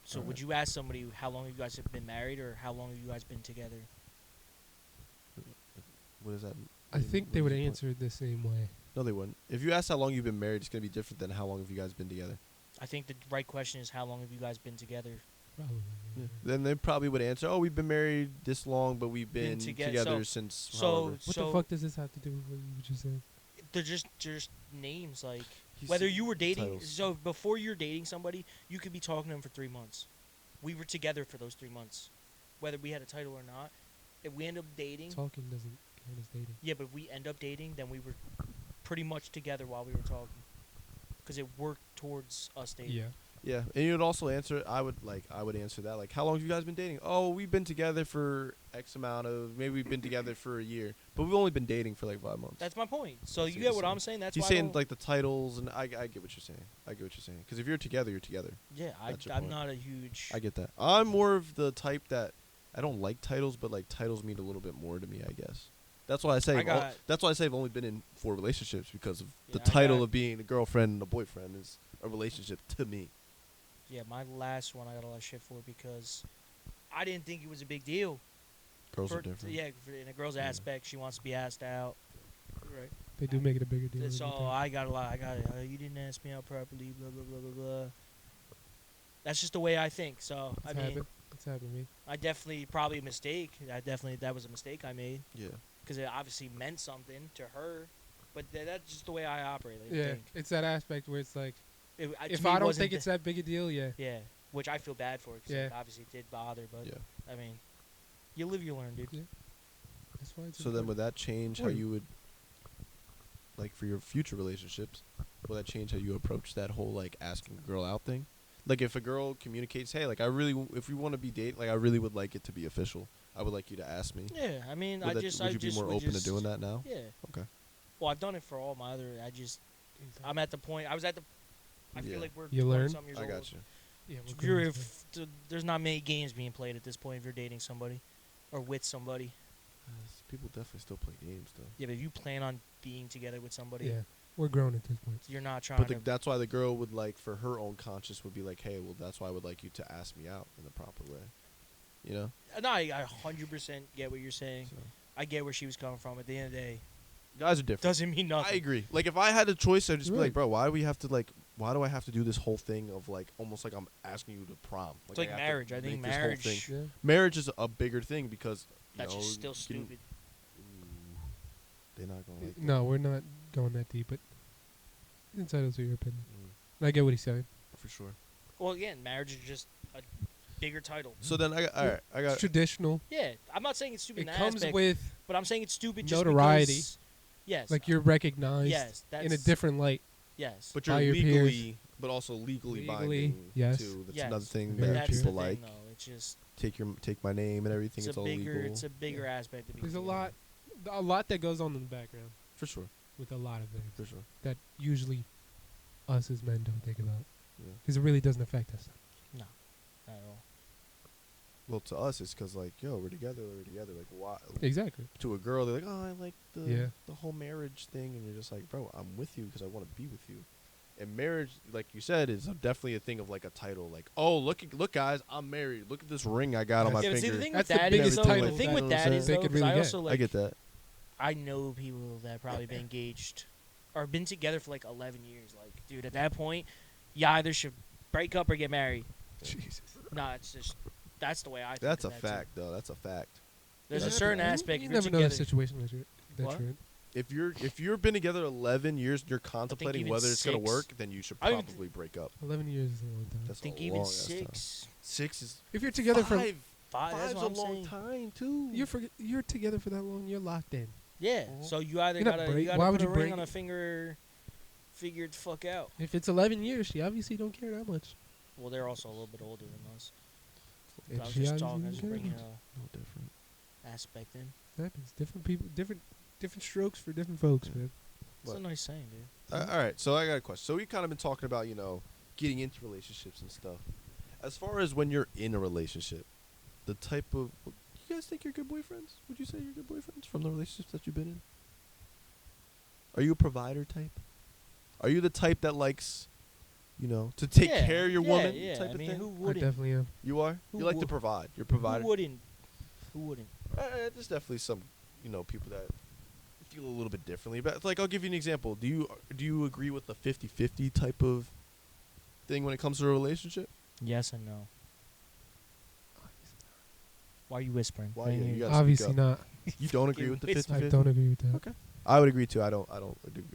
So would Alright. you ask somebody how long you guys have been married or how long have you guys been together? What is that? I think they would What is the point? answer it the same way. No, they wouldn't. If you ask how long you've been married, it's gonna be different than how long have you guys been together. I think the right question is how long have you guys been together? Probably. Yeah. Then they probably would answer, "Oh, we've been married this long, but we've been together- together so- since." so- however." What the fuck does this have to do with what you just said? They're just names like You whether see you were dating. titles. So before you're dating somebody, you could be talking to them for 3 months. We were together for those 3 months, whether we had a title or not. If we end up dating, Talking doesn't count as dating. yeah, but if we end up dating, then we were pretty much together while we were talking, because it worked towards us dating. Yeah. Yeah, and you would also answer. I would answer that like, "How long have you guys been dating?" "Oh, we've been together for X amount of. Maybe we've been together for a year, but we've only been dating for like 5 months." That's my point. So That's you what get he's what saying. I'm saying. That's He's why I saying don't- like the titles, and I get what you're saying. I get what you're saying. Because if you're together, you're together. yeah, That's your I'm point. not a huge. I get that. I'm more of the type that I don't like titles, but like titles mean a little bit more to me, I guess. That's why I say. That's why I say I've only been in 4 relationships because of the Yeah, I title got- of being a girlfriend and a boyfriend is a relationship to me. Yeah, my last one I got a lot of shit for because I didn't think it was a big deal. Girls are For- different. Yeah, in a girl's Yeah. aspect, she wants to be asked out. Right. They do make it a bigger deal. So than you think. I got a lot. You didn't ask me out properly. Blah blah blah blah blah. That's just the way I think. So It's I mean, happened. It's happened to me. I definitely probably a mistake. That was a mistake I made Yeah. because it obviously meant something to her. But that's just the way I operate. I Yeah. think. It's that aspect where it's like, To if me, I it don't wasn't think it's that big a deal, yeah. yeah, which I feel bad for because Yeah. it obviously did bother. But Yeah. I mean, you live, you learn, dude. Yeah. That's why it's So then, important. would that change how Wait. you would, like, for your future relationships? Will that change how you approach that whole like asking a girl out thing? Like, if a girl communicates, "Hey, like, if we want to be date, like, I really would like it to be official. I would like you to ask me." Yeah, I mean, Would you be more open to doing that now? Yeah. Okay. Well, I've done it for all my other. I'm at the point. I was at the. I Yeah. feel like we're You learn? 20-some years I old. got you. Yeah, we're If you're, grown, there's not many games being played at this point if you're dating somebody or with somebody. People definitely still play games though. Yeah, but if you plan on being together with somebody, yeah, we're grown at this point. you're not trying to. That's why the girl would like, for her own conscience, would be like, "Hey, well, that's why I would like you to ask me out in the proper way." You know. No, I 100% get what you're saying. So, I get where she was coming from. At the end of the day, guys are different. doesn't mean nothing. I agree. Like, if I had a choice, I'd just be Right. like, "Bro, why do we have to like? Why do I have to do this whole thing of like almost like I'm asking you to prom?" It's like I have to marriage. I think make this whole thing. marriage. Yeah. Marriage is a bigger thing because That's you know, just still getting- stupid. Ooh, they're not gonna like that. No, we're not going that deep, but it's entitled to your opinion. Mm, I get what he's saying. for sure. Well, again, marriage is just a bigger title. So then I got all right. I got It's traditional. Yeah, I'm not saying it's stupid It in that comes aspect, with but I'm saying it's stupid just notoriety. because. Yes. like you're recognized Yes, that's in a different light. Yes. but by you're your peers. legally, but also legally Legally, binding yes. too. That's yes. another thing Very that that's true. people the like. thing, though. It's just Take my name and everything. it's all a bigger legal. it's a bigger aspect of There's a being lot that goes on in the background For sure. with a lot of things For sure. that usually us as men don't think about Yeah. because it really doesn't affect us. not at all. Well, to us, it's because like, yo, we're together. Like, why? Exactly. To a girl, they're like, oh, I like Yeah. the whole marriage thing, and you're just like, bro, I'm with you because I want to be with you. And marriage, like you said, is definitely a thing of like a title. Like, oh, look, guys, I'm married. Look at this ring I got on my Yeah, but finger. see, the thing That's with the that is biggest though, title the thing that with that is they though, could 'cause really I get. also I like get that. I know people that have probably been engaged or been together for like 11 years. Like, dude, at that point, you either should break up or get married. Jesus. Nah, it's just that's the way I think. That's a of that, too. fact, though. That's a fact. There's a That's certain a fact. aspect. You If you're never know the together, situation that What? you're in. If you've been together 11 years and you're contemplating even whether it's gonna 6. work, then you should I even probably break up. 11 years is a long time. That's I think a even long ass time. 6, 6 is If you're together for five. five. That's Five's what a I'm long saying. time too. you're together for that long, you're locked in. Yeah. Mhm. So you either You're not gotta break- you gotta why put would a you ring break on it? a finger, figure it the fuck out. If it's 11 years, she obviously don't care that much. Well, they're also a little bit older than us. If I was she just obviously talking, I was don't care bringing that much. No different. a aspect in. It happens. Different people, different strokes for different folks, Yeah. man. It's a What? nice saying, dude. All right, so I got a question. So we kind of been talking about getting into relationships and stuff. As far as when you're in a relationship, the type of you guys think you're good boyfriends? Would you say you're good boyfriends from the relationships that you've been in? Are you a provider type? Are you the type that likes, to take Yeah, care of your yeah, woman yeah. type I of mean, thing? who I wouldn't? definitely am. You are. Who You like to would- provide. You're a provider. Who wouldn't? Who wouldn't? There's definitely some, people that feel a little bit differently. But like, I'll give you an example. Do you agree with the 50-50 type of thing when it comes to a relationship? Yes and no. Why are you whispering? Why? I Yeah, didn't you hear gotta Obviously speak not. You don't agree with the It's- 50-50? I don't agree with that. Okay. I would agree too. I don't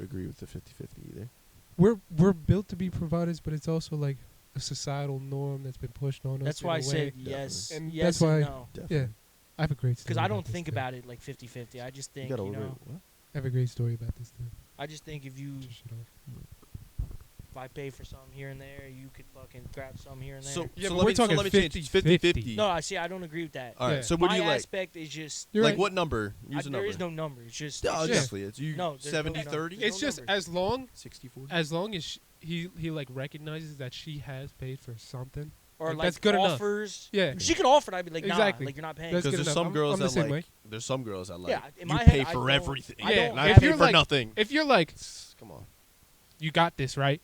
agree with the 50-50 either. We're built to be providers, but it's also like a societal norm that's been pushed on us. That's in why a I way. said yes. And Yes that's why- and no. Definitely. Yeah, I have a great story. Because I don't about this think too. about it like 50-50. I just think, you gotta you know, what? I have a great story about this too. I just think if you, Just shut off. if I pay for some here and there, you could fucking grab some here and there. So, Yeah, so but let we're me, so talking let me change. It's 50-50. No, I see. I don't agree with that. All right. Yeah. So what My do you like? aspect is just You're Like right. what number? Use a number. there is no number. It's just Oh, it's Yeah. just- definitely. It's you. No, there's no 70-30. number. It's just number. as long 60-40. as he like recognizes that she has paid for something. or like, like that's good enough. offers. Yeah. She could offer it. I'd be like, nah, Exactly. like you're not paying. That's Because good there's enough. some girls I'm the that same like. way. There's some girls that like. Yeah, in you my pay head, I for don't- everything. I Yeah, don't and I if pay you're for like- nothing. If you're like, Come on. you got this, right?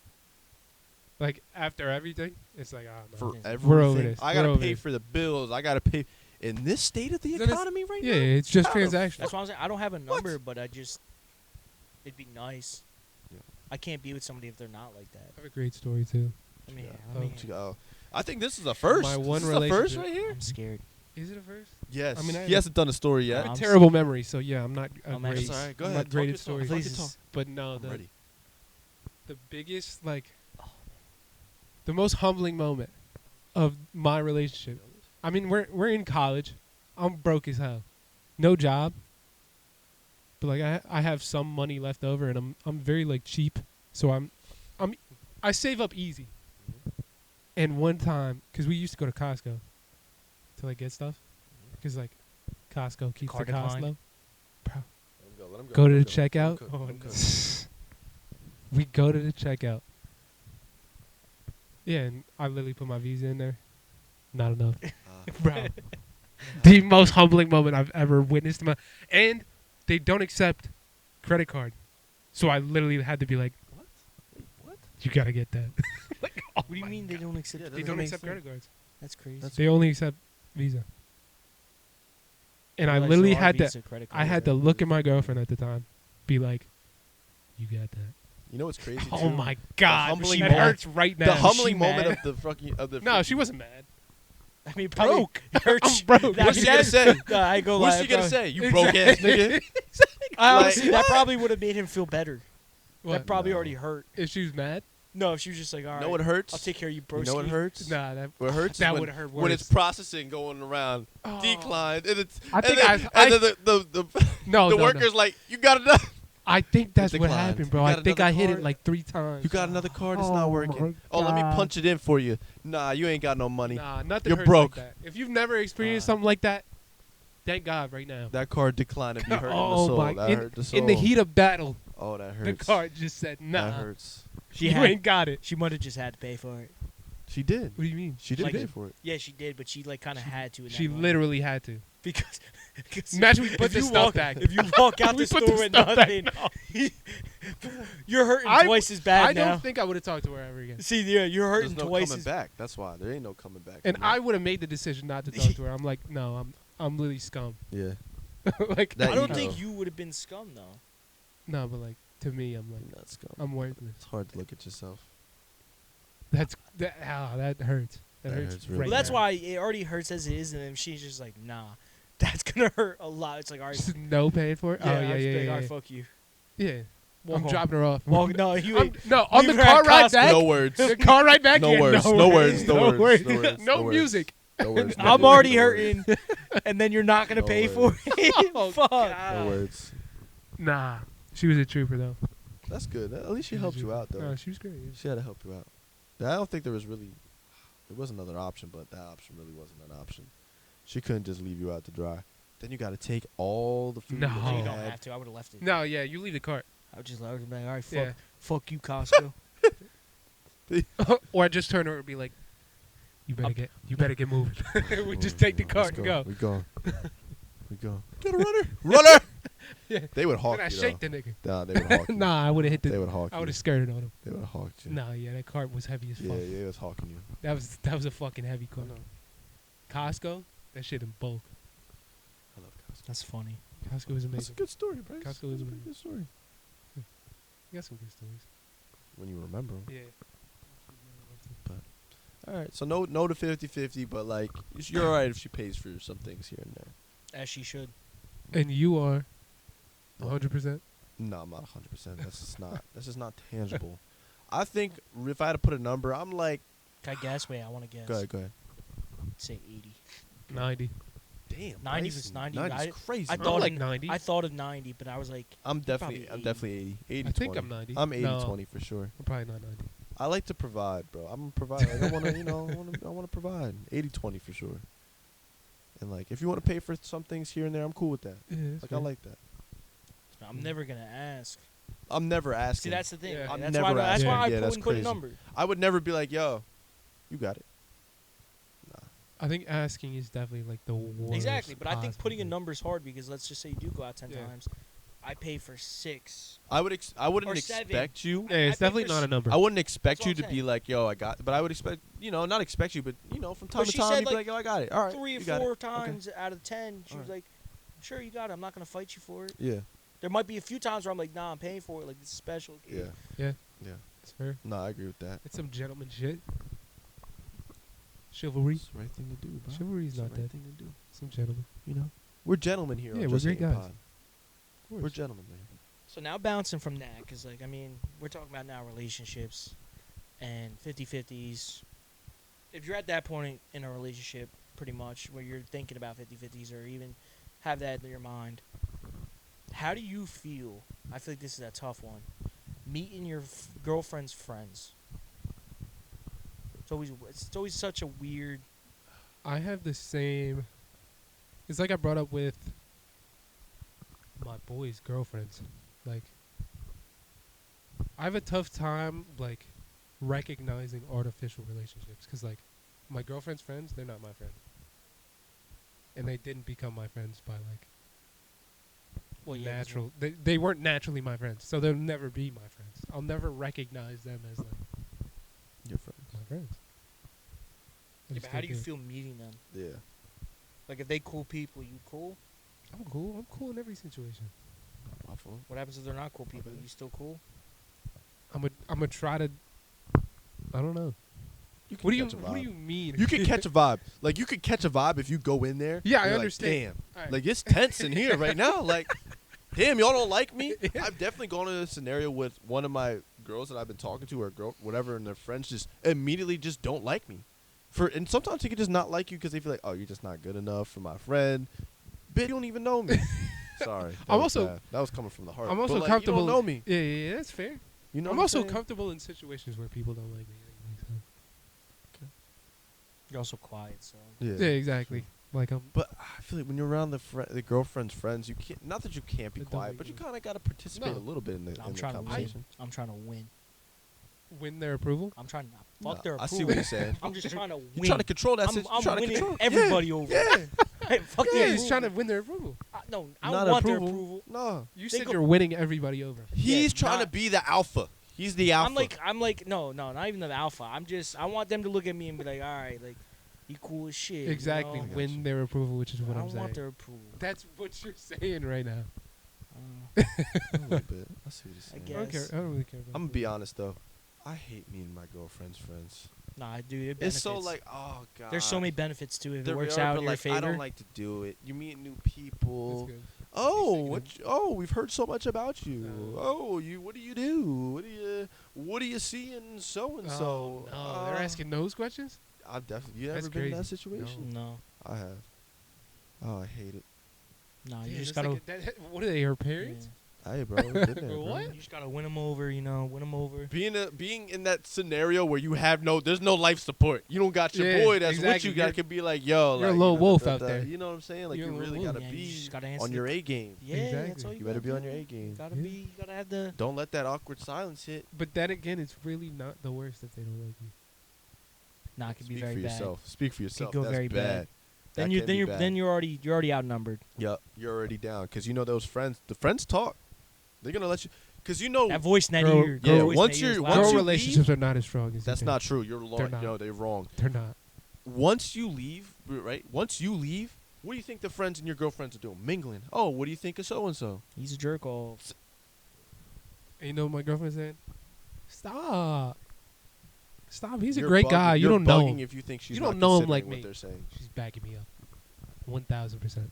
Like after everything, it's like, oh no. For We're everything. over this. I We're gotta over pay this. for the bills. I gotta pay. In this state of the Then it's- economy right Yeah, now. it's just How the transactional. That's why I'm saying I don't have a number, but I just it'd be nice. Yeah. I can't be with somebody if they're not like that. I have a great story too. I mean, Yeah. I mean, I think this is a first. My one this is the first relationship- right here. I'm scared. Is it a first? Yes. I mean, I he hasn't done a story I yet. have a I'm terrible memory, so yeah, I'm not a I'm great. actually- That's all right. Go I'm ahead. not great Talk at your talk. stories. Talk your Please. talk. But no, I'm ready. the biggest the most humbling moment of my relationship. I mean, we're in college. I'm broke as hell, no job. But like I have some money left over, and I'm very like cheap, so I save up easy. And one time, because we used to go to Costco to like get stuff, because like Costco keeps the Card cost decline. low. Bro, Let him go to let the him checkout. Let him Oh, let him no. We go to the checkout. Yeah, and I literally put my Visa in there. Not enough. Bro. The most humbling moment I've ever witnessed. And they don't accept credit card. So I literally had to be like, What? Wait, what? you got to get that. What do you mean they don't accept? Yeah, They doesn't don't make accept sense. credit cards. That's crazy. That's- They only accept Visa. And I Realize literally there are had to Visa credit I had cards, to look at my girlfriend at the time, be like, you got that. You know what's crazy? Oh too? my God. humbling That moment- hurts right now. The she humbling moment mad? of the fucking of the. No, she wasn't mad. I mean, probably Broke. hurts. I'm broke. That- What's she gonna say? I go What's like, she gonna bro, say? You Exactly. broke ass nigga. I Like, honestly, that probably would have made him feel better. What? That probably No. already hurt. If she was mad? No, if she was just like, all right, You know what hurts? I'll take care of you, bro. You know what hurts? Nah, that What hurts that is would hurt worse. when it's processing going around, Oh. declined, and it's I think and then, I- and then the no, the no, worker's no. like, you got enough. I think that's what declined. happened, bro. You I got think another I hit it card? like 3 times. You got another card. It's Oh not my working. Oh, let me God. punch it in for you. Nah, you ain't got no money. Nah, nothing You're hurts broke. like that. If you've never experienced something like that, thank God right now. That card declined if you hurt oh the soul. my! That hurt the soul. In the heat of battle, Oh, that the hurts. card just said, "Nah, That hurts. She you had, ain't got it." she might have just had to pay for it. She did. What do you mean? She did Like- pay for it. Yeah, she did, but she like kind of had to. In that She moment. literally had to. because Imagine we put if the you stuff walk, back. If you walk out We the put store the with stuff back nothing, you're hurting I- twice as bad I now. don't think I would have talked to her ever again. See, yeah, you're There's hurting no twice coming as back. That's why there ain't no coming back. And from that. I would have made the decision not to talk to her. I'm like, no, I'm really scum. Yeah. Like, That I don't ego. think you would have been scum though. no, but like to me, I'm like, That's good. I'm worthless. It's hard to look at yourself. That hurts. That That hurts. hurts really right Well, that's now. why it already hurts as it is, and then she's just like, nah, that's gonna hurt a lot. It's like, all right, Just no paying for it. yeah, Oh I'll yeah, just be yeah, like, yeah. all right, fuck you. Yeah. Walk I'm home. dropping her off. Walk, no, you I'm- ain't. no, on leave the her at car ride Costco. back. No words. The car ride back. No yeah, words. No, No words. No No words. words. No words. No No words. music. No words. I'm No already words. hurting, and then you're not gonna No pay words. for it. Oh, Fuck. No words. Nah, she was a trooper though. That's good. At least she helped you out, though. No, she was great. Yeah. She had to help you out. I don't think there was really. There was another option, but that option really wasn't an option. She couldn't just leave you out to dry. Then you got to take all the food. No. that You you don't had. have to. I would have left it. No, yeah, you leave the cart. I would just, I would be like, all right, Yeah. fuck you, Costco. Or I just turn over and be like, you better get moving. We just take the cart and go. We go. We go. Get a runner. Runner. Yeah. They would hawk Then I you. shake though. the nigga. Nah, they would hawk you. Nah, I would have hit They the. would hawk I you. would have skirted on him. They would have hawked you. Nah, yeah, that cart was heavy as Yeah, fuck. yeah, it was hawking you. That was a fucking heavy cart. Costco, that shit in bulk. I love Costco. That's funny. Costco is That's a amazing. good story, Bryce. Costco is That's a pretty amazing. good story. You got some good stories. When you remember 'em. Yeah. All right, so no to 50-50, but like you're all right if she pays for some things here and there. As she should. And you are 100%? No, I'm not 100%. That's just not tangible. I think if I had to put a number, I'm like, Can I guess? Wait, I want to guess. go ahead. Say 80. 90. Damn, 90 was 90. 90's crazy. I I'm thought like of 90. I thought of 90, but I was like, I'm probably definitely 80. 80 I think 20. I'm 90. I'm 80 No. 20 for sure. I'm probably not 90. I like to provide, bro. I'm a provider. Like, I want to, I want to provide. 80 20 for sure. And like, if you want to pay for some things here and there, I'm cool with that. Yeah, that's Like, fair. I like that. I'm never gonna ask. I'm never asking. See, that's the thing. Yeah. Like, I'm that's never why. That's asking. why I Yeah, that's wouldn't put a crazy. number. I would never be like, yo, you got it. I think asking is definitely like the worst. Exactly, but I think possible putting a thing. number is hard because let's just say you do go out 10 Yeah. times. I pay for 6. I wouldn't Or 7. expect you. Yeah, it's I pay definitely for not a number. I wouldn't expect That's you what to I'm be saying. like, yo, I got, but I would expect, not expect you, but from time But to she time, said, you'd be like, like, yo, I got it. All right, 3 or you got 4 it. times out of 10, she was Alright. like, sure, you got it. I'm not going to fight you for it. Yeah, There might be a few times where I'm like, nah, I'm paying for it. Like, this is special. yeah, Yeah, yeah. it's fair. No, I agree with that. It's some gentleman shit. Chivalry. It's the right thing to do, bro. Chivalry's It's the not right dead. thing to do. Some gentlemen. We're gentlemen here. Yeah, on we're Just great Saying guys. Pod. Of course. We're gentlemen, man. So now bouncing from that, because, like, I mean, we're talking about now relationships and 50-50s. If you're at that point in a relationship, pretty much, where you're thinking about 50-50s or even have that in your mind, how do you feel? I feel like this is a tough one. Meeting your girlfriend's friends. It's always such a weird... I have the same. It's like I brought up with my boys' girlfriends. Like, I have a tough time like recognizing artificial relationships because like my girlfriend's friends, they're not my friends, and they didn't become my friends by like Well, yeah, 'cause natural. They weren't naturally my friends, so they'll never be my friends. I'll never recognize them as like Your friends. my friends. I Yeah, just but how do can't you it. feel meeting them? Yeah. Like, if they cool people, you cool? I'm cool. I'm cool in every situation. My fault. What happens if they're not cool people? Okay. You still cool? I'm gonna try to. I don't know. You can What do you catch a What do vibe. you mean? You can catch a vibe. Like you could catch a vibe if you go in there. Yeah, I you're like, understand. damn. Alright. Like it's tense in here right now. Like, damn, y'all don't like me. I've definitely gone in a scenario with one of my girls that I've been talking to, or girl, whatever, and their friends just immediately just don't like me. And sometimes they could just not like you because they feel like, oh, you're just not good enough for my friend. Bitch, you don't even know me. Sorry, I'm was also- bad. That was coming from the heart. I'm also But, like, comfortable. You don't know me. Yeah, that's fair. You know. I'm what also saying? comfortable in situations where people don't like me. Anyway, You're also quiet, so... Yeah. so. Yeah, exactly. Like I'm. But I feel like when you're around the girlfriend's friends, you can't. Not that you can't be It don't quiet, make but you me- kind of got to participate No. a little bit in the, I'm in the trying to win. conversation. I'm trying to win. Win their approval. I'm trying to... Fuck No, their I approval. see what you're saying. I'm just trying to win. You're trying to control that. I'm you're trying to winning control everybody over. Yeah. Fuck the Yeah, approval. he's trying to win their approval. No, I Not don't want approval. their approval. No. You They said go- you're winning everybody over. He's Yeah, trying to not- be the alpha. He's the alpha. I'm like, no, not even the alpha. I want them to look at me and be like, all right, like, he cool as shit. Exactly, You know? win their approval, which is what I I'm don't saying. want their approval. That's what you're saying right now. Uh, A little bit. I see what you're saying. guess. I don't care. I don't really care about I'm gonna approval. be honest though. I hate meeting my girlfriend's friends. nah, dude, it It's so benefits. like, oh god. There's so many benefits to it. If There it works are, out but in your like, favor. I don't like to do it. You meet new That's people. good. Oh, You're what? thinking Oh, we've heard so much about you. No. Oh, you. What do you do? What do you see in so and so? Oh, they're asking those questions? I've definitely. You That's ever been in that crazy. situation? no, I have. Oh, I hate it. no, you Yeah, just that's gotta. like what are they, her parents? Hey, bro. We've been there, bro. What? You just gotta win them over. You know, win them over. Being in that scenario where you have there's no life support. You don't got your Yeah, boy that's exactly. with you. Got can be like, yo, you're a like, lone wolf da, out da, there. You know what I'm saying? Like You're you a lone really wolf. gotta Yeah, you be just gotta answer on the- your A game. Yeah, that's Exactly. all You better gotta be on do. your A game. You gotta Yeah. be. You gotta have the. Don't let that awkward silence hit. But then again, it's really not the worst if they don't like you. Nah, it could be Speak very for bad. yourself. Speak for yourself. go That's very bad. That Then you can then be you're bad. then you're already outnumbered. Yep, you're already down because you know those friends. The friends talk. They're gonna let you because you know That voice in that Girl- ear. yeah, that voice in once that ear is you're- loud. once Girl you relationships are not as strong as you that's think. not true. You're They're wrong. not. No, they're wrong. They're not. Once you leave, right? Once you leave, what do you think the friends and your girlfriends are doing? Mingling. Oh, what do you think of so and so? He's a jerk off. And you know what my girlfriend said? Stop. Stop. He's a You're great bugging- guy. You you're don't know bugging him. if you think she's You not don't know him considering like what me. they're saying. She's backing me up. 1,000%. What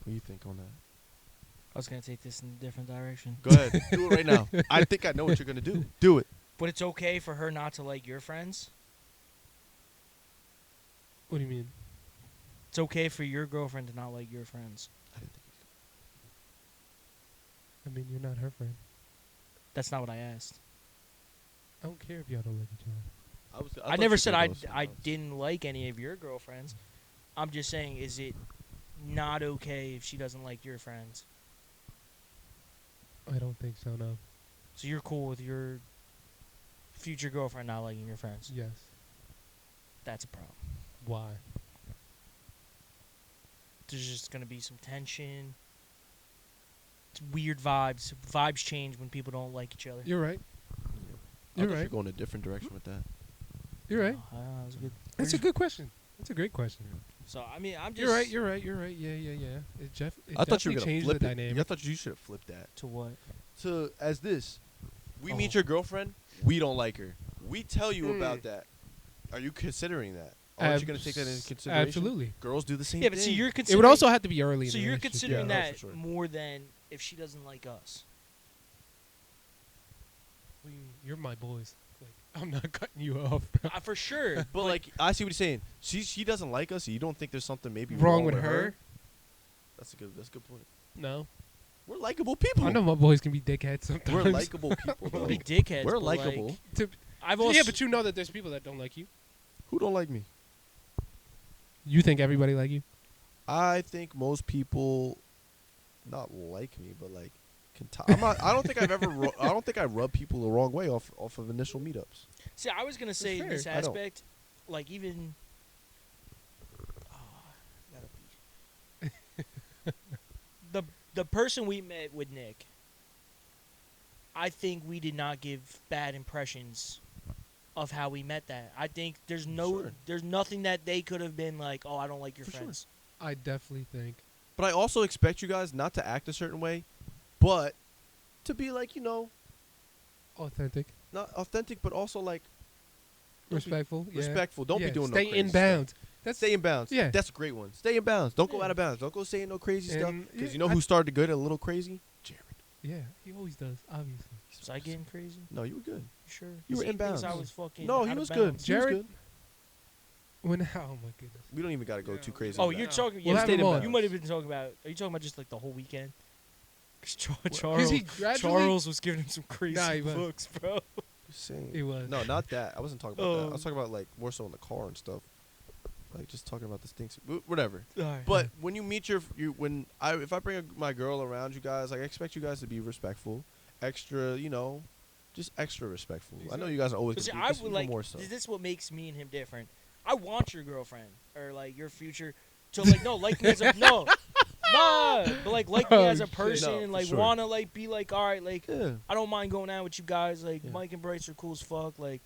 do you think on that? I was gonna take this in a different direction. Go ahead, do it right now. I think I know what you're gonna do. Do it. But it's okay for her not to like your friends. What do you mean? It's okay for your girlfriend to not like your friends. I didn't think I mean, you're not her friend. That's not what I asked. I don't care if y'all don't like each other. I thought never you said could I go somewhere I else. didn't like any of your girlfriends. I'm just saying, is it not okay if she doesn't like your friends? I don't think so, no. So you're cool with your future girlfriend not liking your friends? Yes. That's a problem. Why? There's just gonna be some tension. It's weird vibes. Vibes change when people don't like each other. You're right. I You're thought you right. were going a different direction with that. You're right. Oh, that was good. That's a good question. That's a great question. So I mean, I'm just. You're right. You're right. You're right. Yeah, yeah, yeah. It, I thought you definitely were gonna changed flip the it. dynamic. I thought you should have flipped that. To what? To as this, we meet Oh. your girlfriend. We don't like her. We tell you Mm. about that. Are you considering that? Aren't you gonna take that into consideration? Absolutely. Girls do the same Yeah, thing. but see, you're It considering. would also have to be early. in So the you're relationship. considering Yeah, no, that for sure. more than if she doesn't like us. What do you mean? You're my boys. Like, I'm not cutting you off. Bro. For sure. But like, I see what you're saying. She doesn't like us. So you don't think there's something maybe Wrong with with her? That's a good point. No. We're likable people. I know my boys can be dickheads sometimes. We're likable people. We'll though. be dickheads. We're but, like, likable. I've also. Yeah, but you know that there's people that don't like you. Who don't like me? You think everybody like you? I think most people, not like me, but like can. I'm not. I don't think I've ever. I don't think I rub people the wrong way off of initial meetups. See, I was gonna say in fair. this I don't. aspect, like even. Gotta be. the person we met with Nick. I think we did not give bad impressions of how we met that. I think there's Sure. there's nothing that they could have been like, oh, I don't like your For sure. friends. I definitely think. But I also expect you guys not to act a certain way, but to be like Authentic. not authentic, but also like don't be Respectful. Yeah. respectful. Don't Yeah, be doing stay no crazy in stuff. bounds. That's Stay in bounds. Yeah. That's a great one. Stay in bounds. Don't go Yeah. out of bounds. Don't go saying no crazy stuff. And, Because yeah, you know I- who started good and a little crazy? Jared. Yeah, he always does. Obviously. Was I getting crazy? No, you were good. You sure? You were He thinks I inbounds. was fucking. No, out he of was good. bounds. He was Jared- good. When? Oh my goodness. We don't even got to go Yeah, too we crazy. Oh, with you're that. talking. We'll Yeah, have stayed him in on. you might have been talking about. Are you talking about just like the whole weekend? Because Because Charles, he gradually. Charles was giving him some crazy Nah, he was. looks, bro. Just saying. He was. No, not that. I wasn't talking about that. I Oh. was talking about like more so in the car and stuff. Like just talking about the stinks. Whatever. Alright. But when you meet if I bring my girl around you guys, like I expect you guys to be respectful, extra, just extra respectful. I know you guys are always. But see, Gonna be, I this would even like. more so. This is what makes me and him different. I want your girlfriend or like your future to like no, like me as a no, nah, but like me Oh, as a shit. person No, and for like sure. wanna like be like, all right, like Yeah. I don't mind going out with you guys. Like Yeah. Mike and Bryce are cool as fuck. Like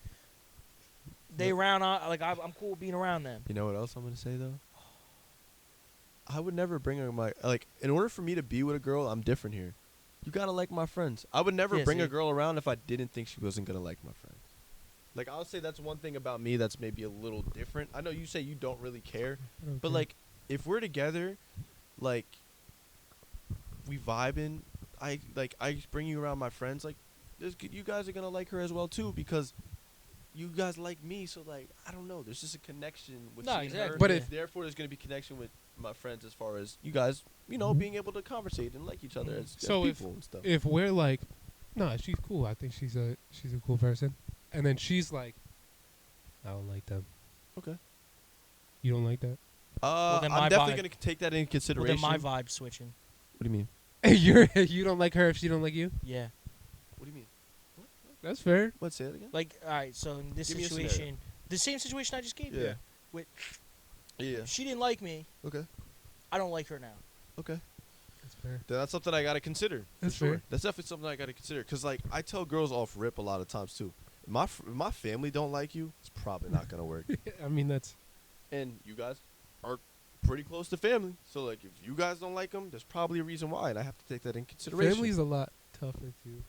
they Yep. around, like I'm cool being around them. You know what else I'm gonna say though? I would never bring her my like. In order for me to be with a girl, I'm different here. You gotta like my friends. I would never Yeah, bring a see? girl around if I didn't think she wasn't gonna like my friends. Like I'll say that's one thing about me that's maybe a little different. I know you say you don't really care, but Okay. like if we're together, like we vibing, I bring you around my friends. Like you guys are gonna like her as well too because you guys like me. So like I don't know. There's just a connection with No, she and her. exactly, But yeah. if Therefore, there's gonna be connection with my friends as far as you guys, being able to conversate and like each other as So if- people and stuff. if we're like, no, she's cool. I think she's a cool person, and then she's like, I don't like them. Okay. You don't like that? then I'm my definitely vibe- gonna take that in Well, consideration. then my vibe switching. What do you mean? You don't like her if she don't like you? Yeah. What do you mean? That's fair. Let's say it again. Like, all right, so in this Give me a situation, scenario. the same situation I just gave you. Yeah. With Yeah. she didn't like me, Okay. I don't like her now. Okay. That's fair. Then that's something I gotta consider. For That's sure. fair. That's definitely something I gotta consider. Cause like I tell girls off rip a lot of times too. If my family don't like you, it's probably not gonna work. I mean, that's And you guys are pretty close to family, so like if you guys don't like them, there's probably a reason why, and I have to take that in consideration. family's a lot tougher too.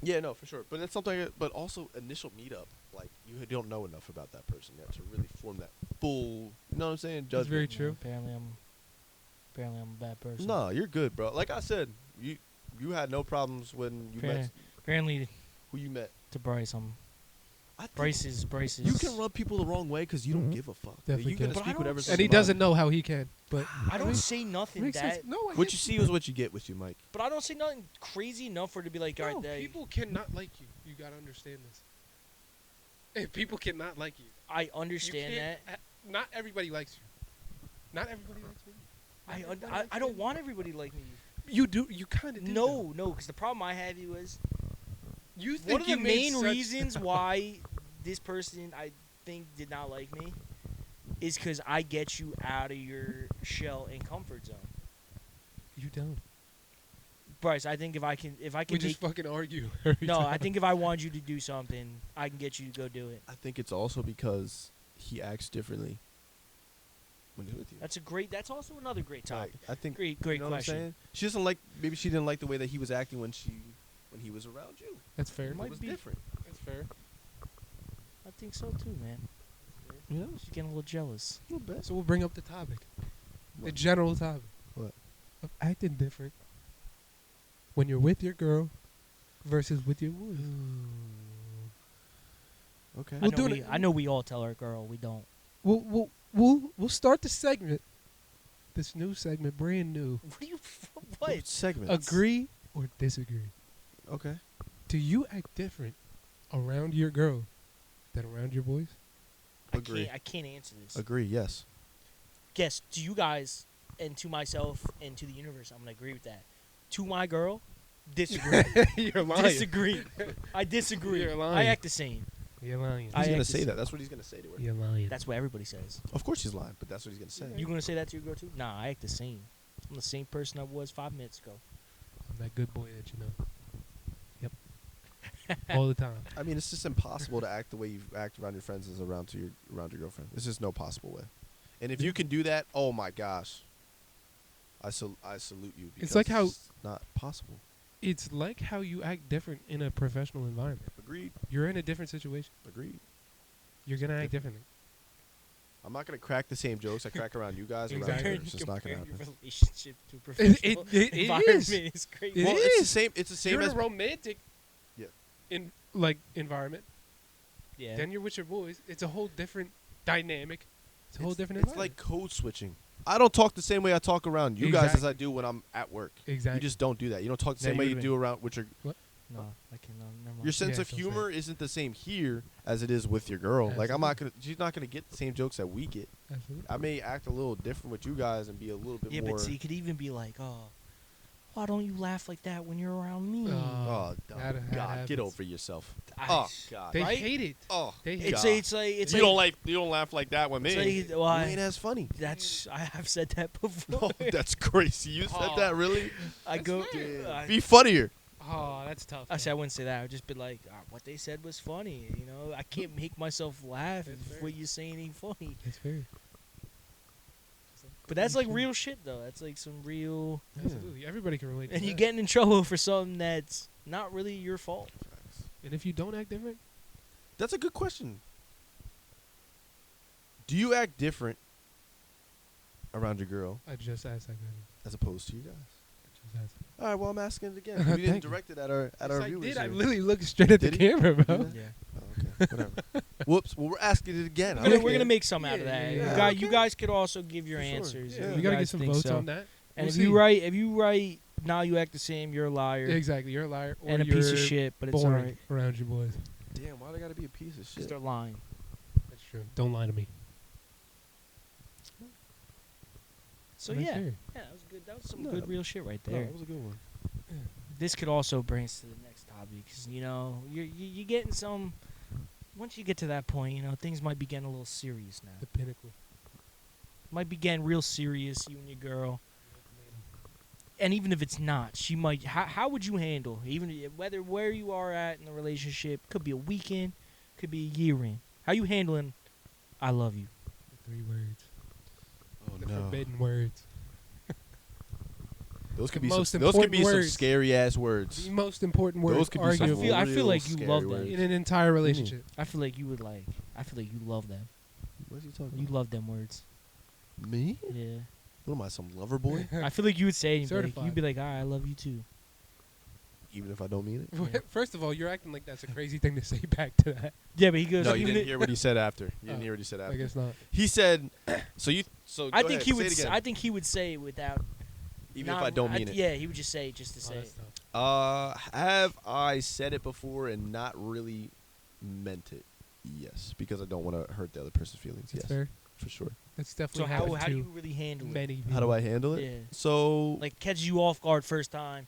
Yeah, no, for sure. But it's something. But also initial meetup, like you don't know enough about that person yet to really form that full. You know what I'm saying? That's very Judgment. true. Apparently I'm a bad person. No, you're good, bro. Like I said, you had no problems when you met Apparently who you met. to Bryce, I think Bryce is. You can rub people the wrong way because you don't Mhm. give a fuck. Definitely You gotta can. But I speak don't whatever's see- on And he your mind. doesn't know how he can, but I don't say nothing makes that, sense. No, I What get you see is what you get with you, Mike. but I don't say nothing crazy enough for it to be like, all No, right, there, people cannot like you. You gotta understand this. If people cannot like you, I you understand that. can't- Not everybody likes you. Not everybody likes me. Not everybody likes I don't him. want everybody like me. You do. You kind of do. though. No, because the problem I had was You think one of the you made main such- reasons why this person I think did not like me is because I get you out of your shell and comfort zone. You don't. Bryce, I think if I can We make, just fucking argue. every no, time. I think if I wanted you to do something, I can get you to go do it. I think it's also because he acts differently when he's with you. That's also another great topic. Like, I think Great you know what I'm question. saying? She doesn't like. Maybe she didn't like the way that he was acting when he was around you. That's fair. It was different. That's fair. I think so too, man. You know, She's getting a little jealous. a little bit. So we'll bring up the topic, the What? general topic. What? Of acting different when you're with your girl versus with your boys. Okay. We'll do it. I know we all tell our girl we don't. We'll start the segment. This new segment, brand new. What do you? What? Segments. Agree or disagree? Okay. Do you act different around your girl than around your boys? Agree. I can't answer this. Agree. Yes. Guess to you guys and to myself and to the universe, I'm gonna agree with that. To my girl, disagree. You're lying. Disagree. I disagree. You're lying. I act the same. You're lying. I He's gonna act the say same. that. That's what he's gonna say to her. You're lying. That's what everybody says. Of course he's lying, but that's what he's gonna say. You gonna say that to your girl too? Nah, I act the same. I'm the same person I was 5 minutes ago. I'm that good boy that you know. Yep. All the time. I mean, it's just impossible to act the way you act around your friends as around your girlfriend. There's just no possible way. And if you can do that, oh my gosh, I salute you. It's like how- it's not possible. It's like how you act different in a professional environment. Agreed. You're in a different situation. Agreed. You're gonna act differently. I'm not gonna crack the same jokes I crack around you guys around Exactly. her. It's just not gonna Comparing happen. your relationship to a professional it environment is. is crazy. It Well, it's the is. same. It's the same You're as in a romantic, Yeah. environment. Yeah. Then you're with your boys. It's a whole different dynamic. It's a whole different It's environment. like code switching. I don't talk the same way I talk around you guys as Exactly. I do when I'm at work. Exactly. You just don't do that. You don't talk the No, same way you you do. do around with your No, I can. Never mind. your sense Yeah, of so sad. humor isn't the same here as it is with your girl. Like I'm not gonna. She's not gonna get the same jokes that we get. Absolutely. I may act a little different with you guys and be a little bit Yeah, more. but see, it could even be like, why don't you laugh like that when you're around me? Oh, that God, happens. get over yourself. I- Oh, God. They Right? hate it. Oh, They hate It's God. it's like it's you like, don't laugh like that with me. it's like, well, you ain't as funny. that's I have said that before. Oh, that's crazy. You said Oh. that, really? I go. Be funnier. Oh, that's tough. I said I wouldn't say that. I would just be like, what they said was funny. You know, I can't make myself laugh That's if fair. what you're saying ain't funny. It's fair. But that's like real shit though. That's like some real. Absolutely. Everybody can relate to And that. you're getting in trouble for something that's not really your fault. And if you don't act different, That's a good question. Do you act different around your girl I just asked that question. as opposed to you guys? I just asked. All right, well, I'm asking it again. We didn't Thank you. direct it at our Yes, I viewers. did. I here. literally looked straight at the Did he? camera, bro. Did Yeah. Oh, okay, whatever. Whoops. Well, we're asking it again. We're I gonna, don't we're care. gonna make some out of Yeah, that. yeah, You, yeah. you guys could also give your For sure. answers. Yeah. if We you gotta guys get some think votes so. on that. And We'll if you write, now you act the same. You're a liar exactly, you're a liar or and a you're piece of shit. But it's boring alright. around you boys. Damn, why they gotta be a piece of Because shit? they're lying. That's true. Don't lie to me. So That's yeah, fair. yeah, that was good. That was some No, good real shit right No, there. that was a good one. This could also bring us to the next topic because you're getting some. Once you get to that point, things might be getting a little serious now. The pinnacle. Might be getting real serious, you and your girl. And even if it's not, she might. How would you handle whether where you are at in the relationship? Could be a weekend, could be a year in. How you handling? I love you. The 3 words. Oh The no. forbidden words. Those could the be some, most those could important be some words. scary ass words. The most important words. Those could be some arguably, I feel like you scary love that. words. in an entire relationship. I feel like you would like. I feel like you love them. What's he talking You about? love them words. Me? Yeah. What am I, some lover boy? I feel like you would say it. Certified. You'd be like, I love you too. Even if I don't mean it? Yeah. First of all, you're acting like that's a crazy thing to say back to that. Yeah, but he goes. No, you even didn't if- hear what he said after. You didn't Oh, hear what he said I after. guess not. He said, so I go think ahead, he say would. it again. I think he would say it without. Even if not- I don't mean it. Yeah, he would just say it just to Oh, say. that's It. tough. Have I said it before and not really meant it? Yes, because I don't want to hurt the other person's feelings. That's Yes, fair. for sure. That's So definitely how happened do to you really handle it? many people. How do I handle it? Yeah. So, Like catches you off guard first time.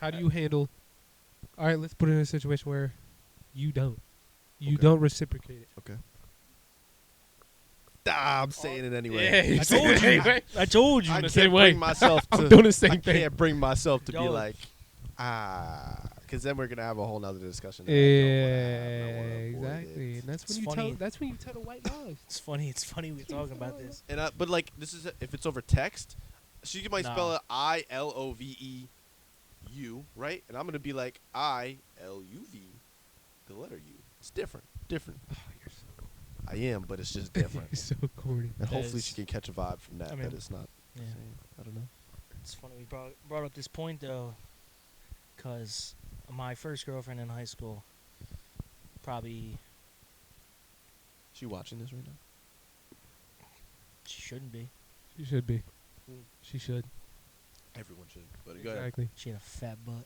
How do you handle? All right, let's put it in a situation where you don't. You Okay. don't reciprocate it. I'm saying it anyway. Yeah, I told you. I told you. I the can't same bring way. myself to. I'm doing the same I thing. can't bring myself to be Yo. like, because then we're gonna have a whole nother discussion. that I Yeah, don't wanna have, and I wanna avoid exactly. it. And that's It's when you funny. tell. That's when you tell the white lies. It's funny. It's funny we're talking about this. And but like this is if it's over text, she might Nah. spell it ILOVEU, right? And I'm gonna be like ILUV, the letter U. It's different. Different. Oh, you're so. I am, but it's just different. You're so corny. And hopefully Yes. she can catch a vibe from that. I mean, that it's not. Yeah. the same. I don't know. It's funny we brought up this point though, because my first girlfriend in high school, probably She watching this right now? she shouldn't be. She should be. Mm. She should. Everyone should. But go ahead. Exactly. She had a fat butt.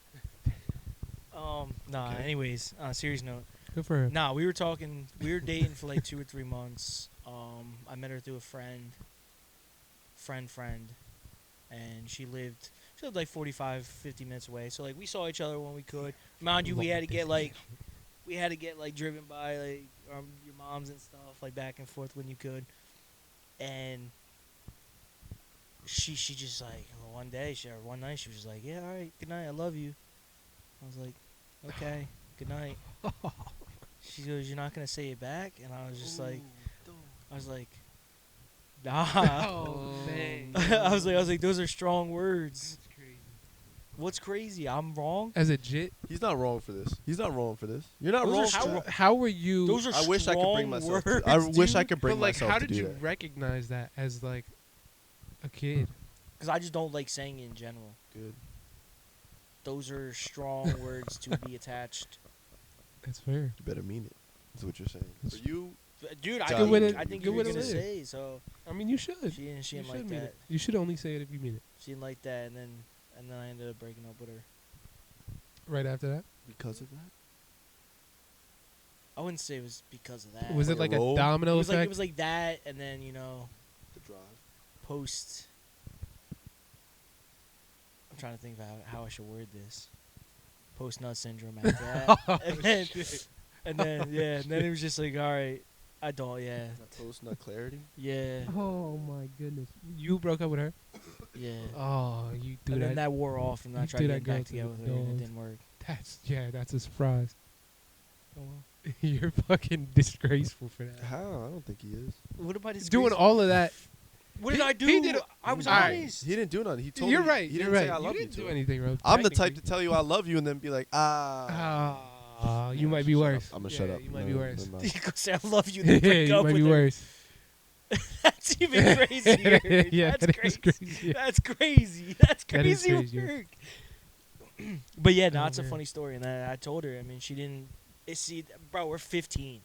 Nah. Okay. Anyways, on a serious note, Good for her. nah, we were talking. We were dating for like 2 or 3 months. I met her through a friend, and she lived like 45, 50 minutes away. So like we saw each other when we could. Mind you, we had to get like driven by like your moms and stuff like back and forth when you could. And she just like one night she was just like, yeah, all right, good night, I love you. I was like, okay, good night. She goes, you're not gonna say it back? And I was just like, nah. Oh, man. I was like, those are strong words. That's crazy. What's crazy? I'm wrong. As a jit, He's not wrong for this. He's not wrong for this. You're not Those are wrong. strong- for how were you? Those are I wish I could bring strong myself. words, I wish I dude. could bring but like, myself how to did do you that. recognize that as like a kid? Because I just don't like saying it in general. Good. Those are strong words to be attached. That's fair. You better mean it. That's what you're saying. That's- For you, Dude, Good I way think, to- I think good you way were to gonna live. say so. I mean, you should. She didn't You like should mean that. it. You should only say it if you mean it. She didn't like that, and then I ended up breaking up with her. Right after that, because of that. I wouldn't say it was because of that. was Like it a like a role? domino It was effect? like that, and then The drive. post I'm trying to think of how I should word this. Post nut syndrome after that. Oh, and then it was just like, all right, I don't, yeah. Post nut clarity. Yeah, Oh my goodness. You broke up with her? yeah. Oh, you do And then that. that wore off, and I you tried do to that get back girl to together the with her, and it dogs. didn't work. That's a surprise. You're fucking disgraceful for that. How? I don't think he is. What about his Doing all of that. What did He- I do? he did I was Alright. honest. He didn't do nothing. He told You're me. right. He You're didn't right. say I You love you didn't to do her. anything wrong. I'm the type technically. to tell you I love you and then be like, You might be shut worse. up. I'm gonna shut Yeah, up. You might No, be no, worse. no, no. You could say I love you. Yeah, Then break you up might with be her. worse. That's even crazier. Yeah, That's that is crazy. crazy. That's crazy. That's That is crazy crazy. work. But yeah, no, Oh, it's a man. funny story, and I told her. I mean, she didn't. See, bro, we're 15.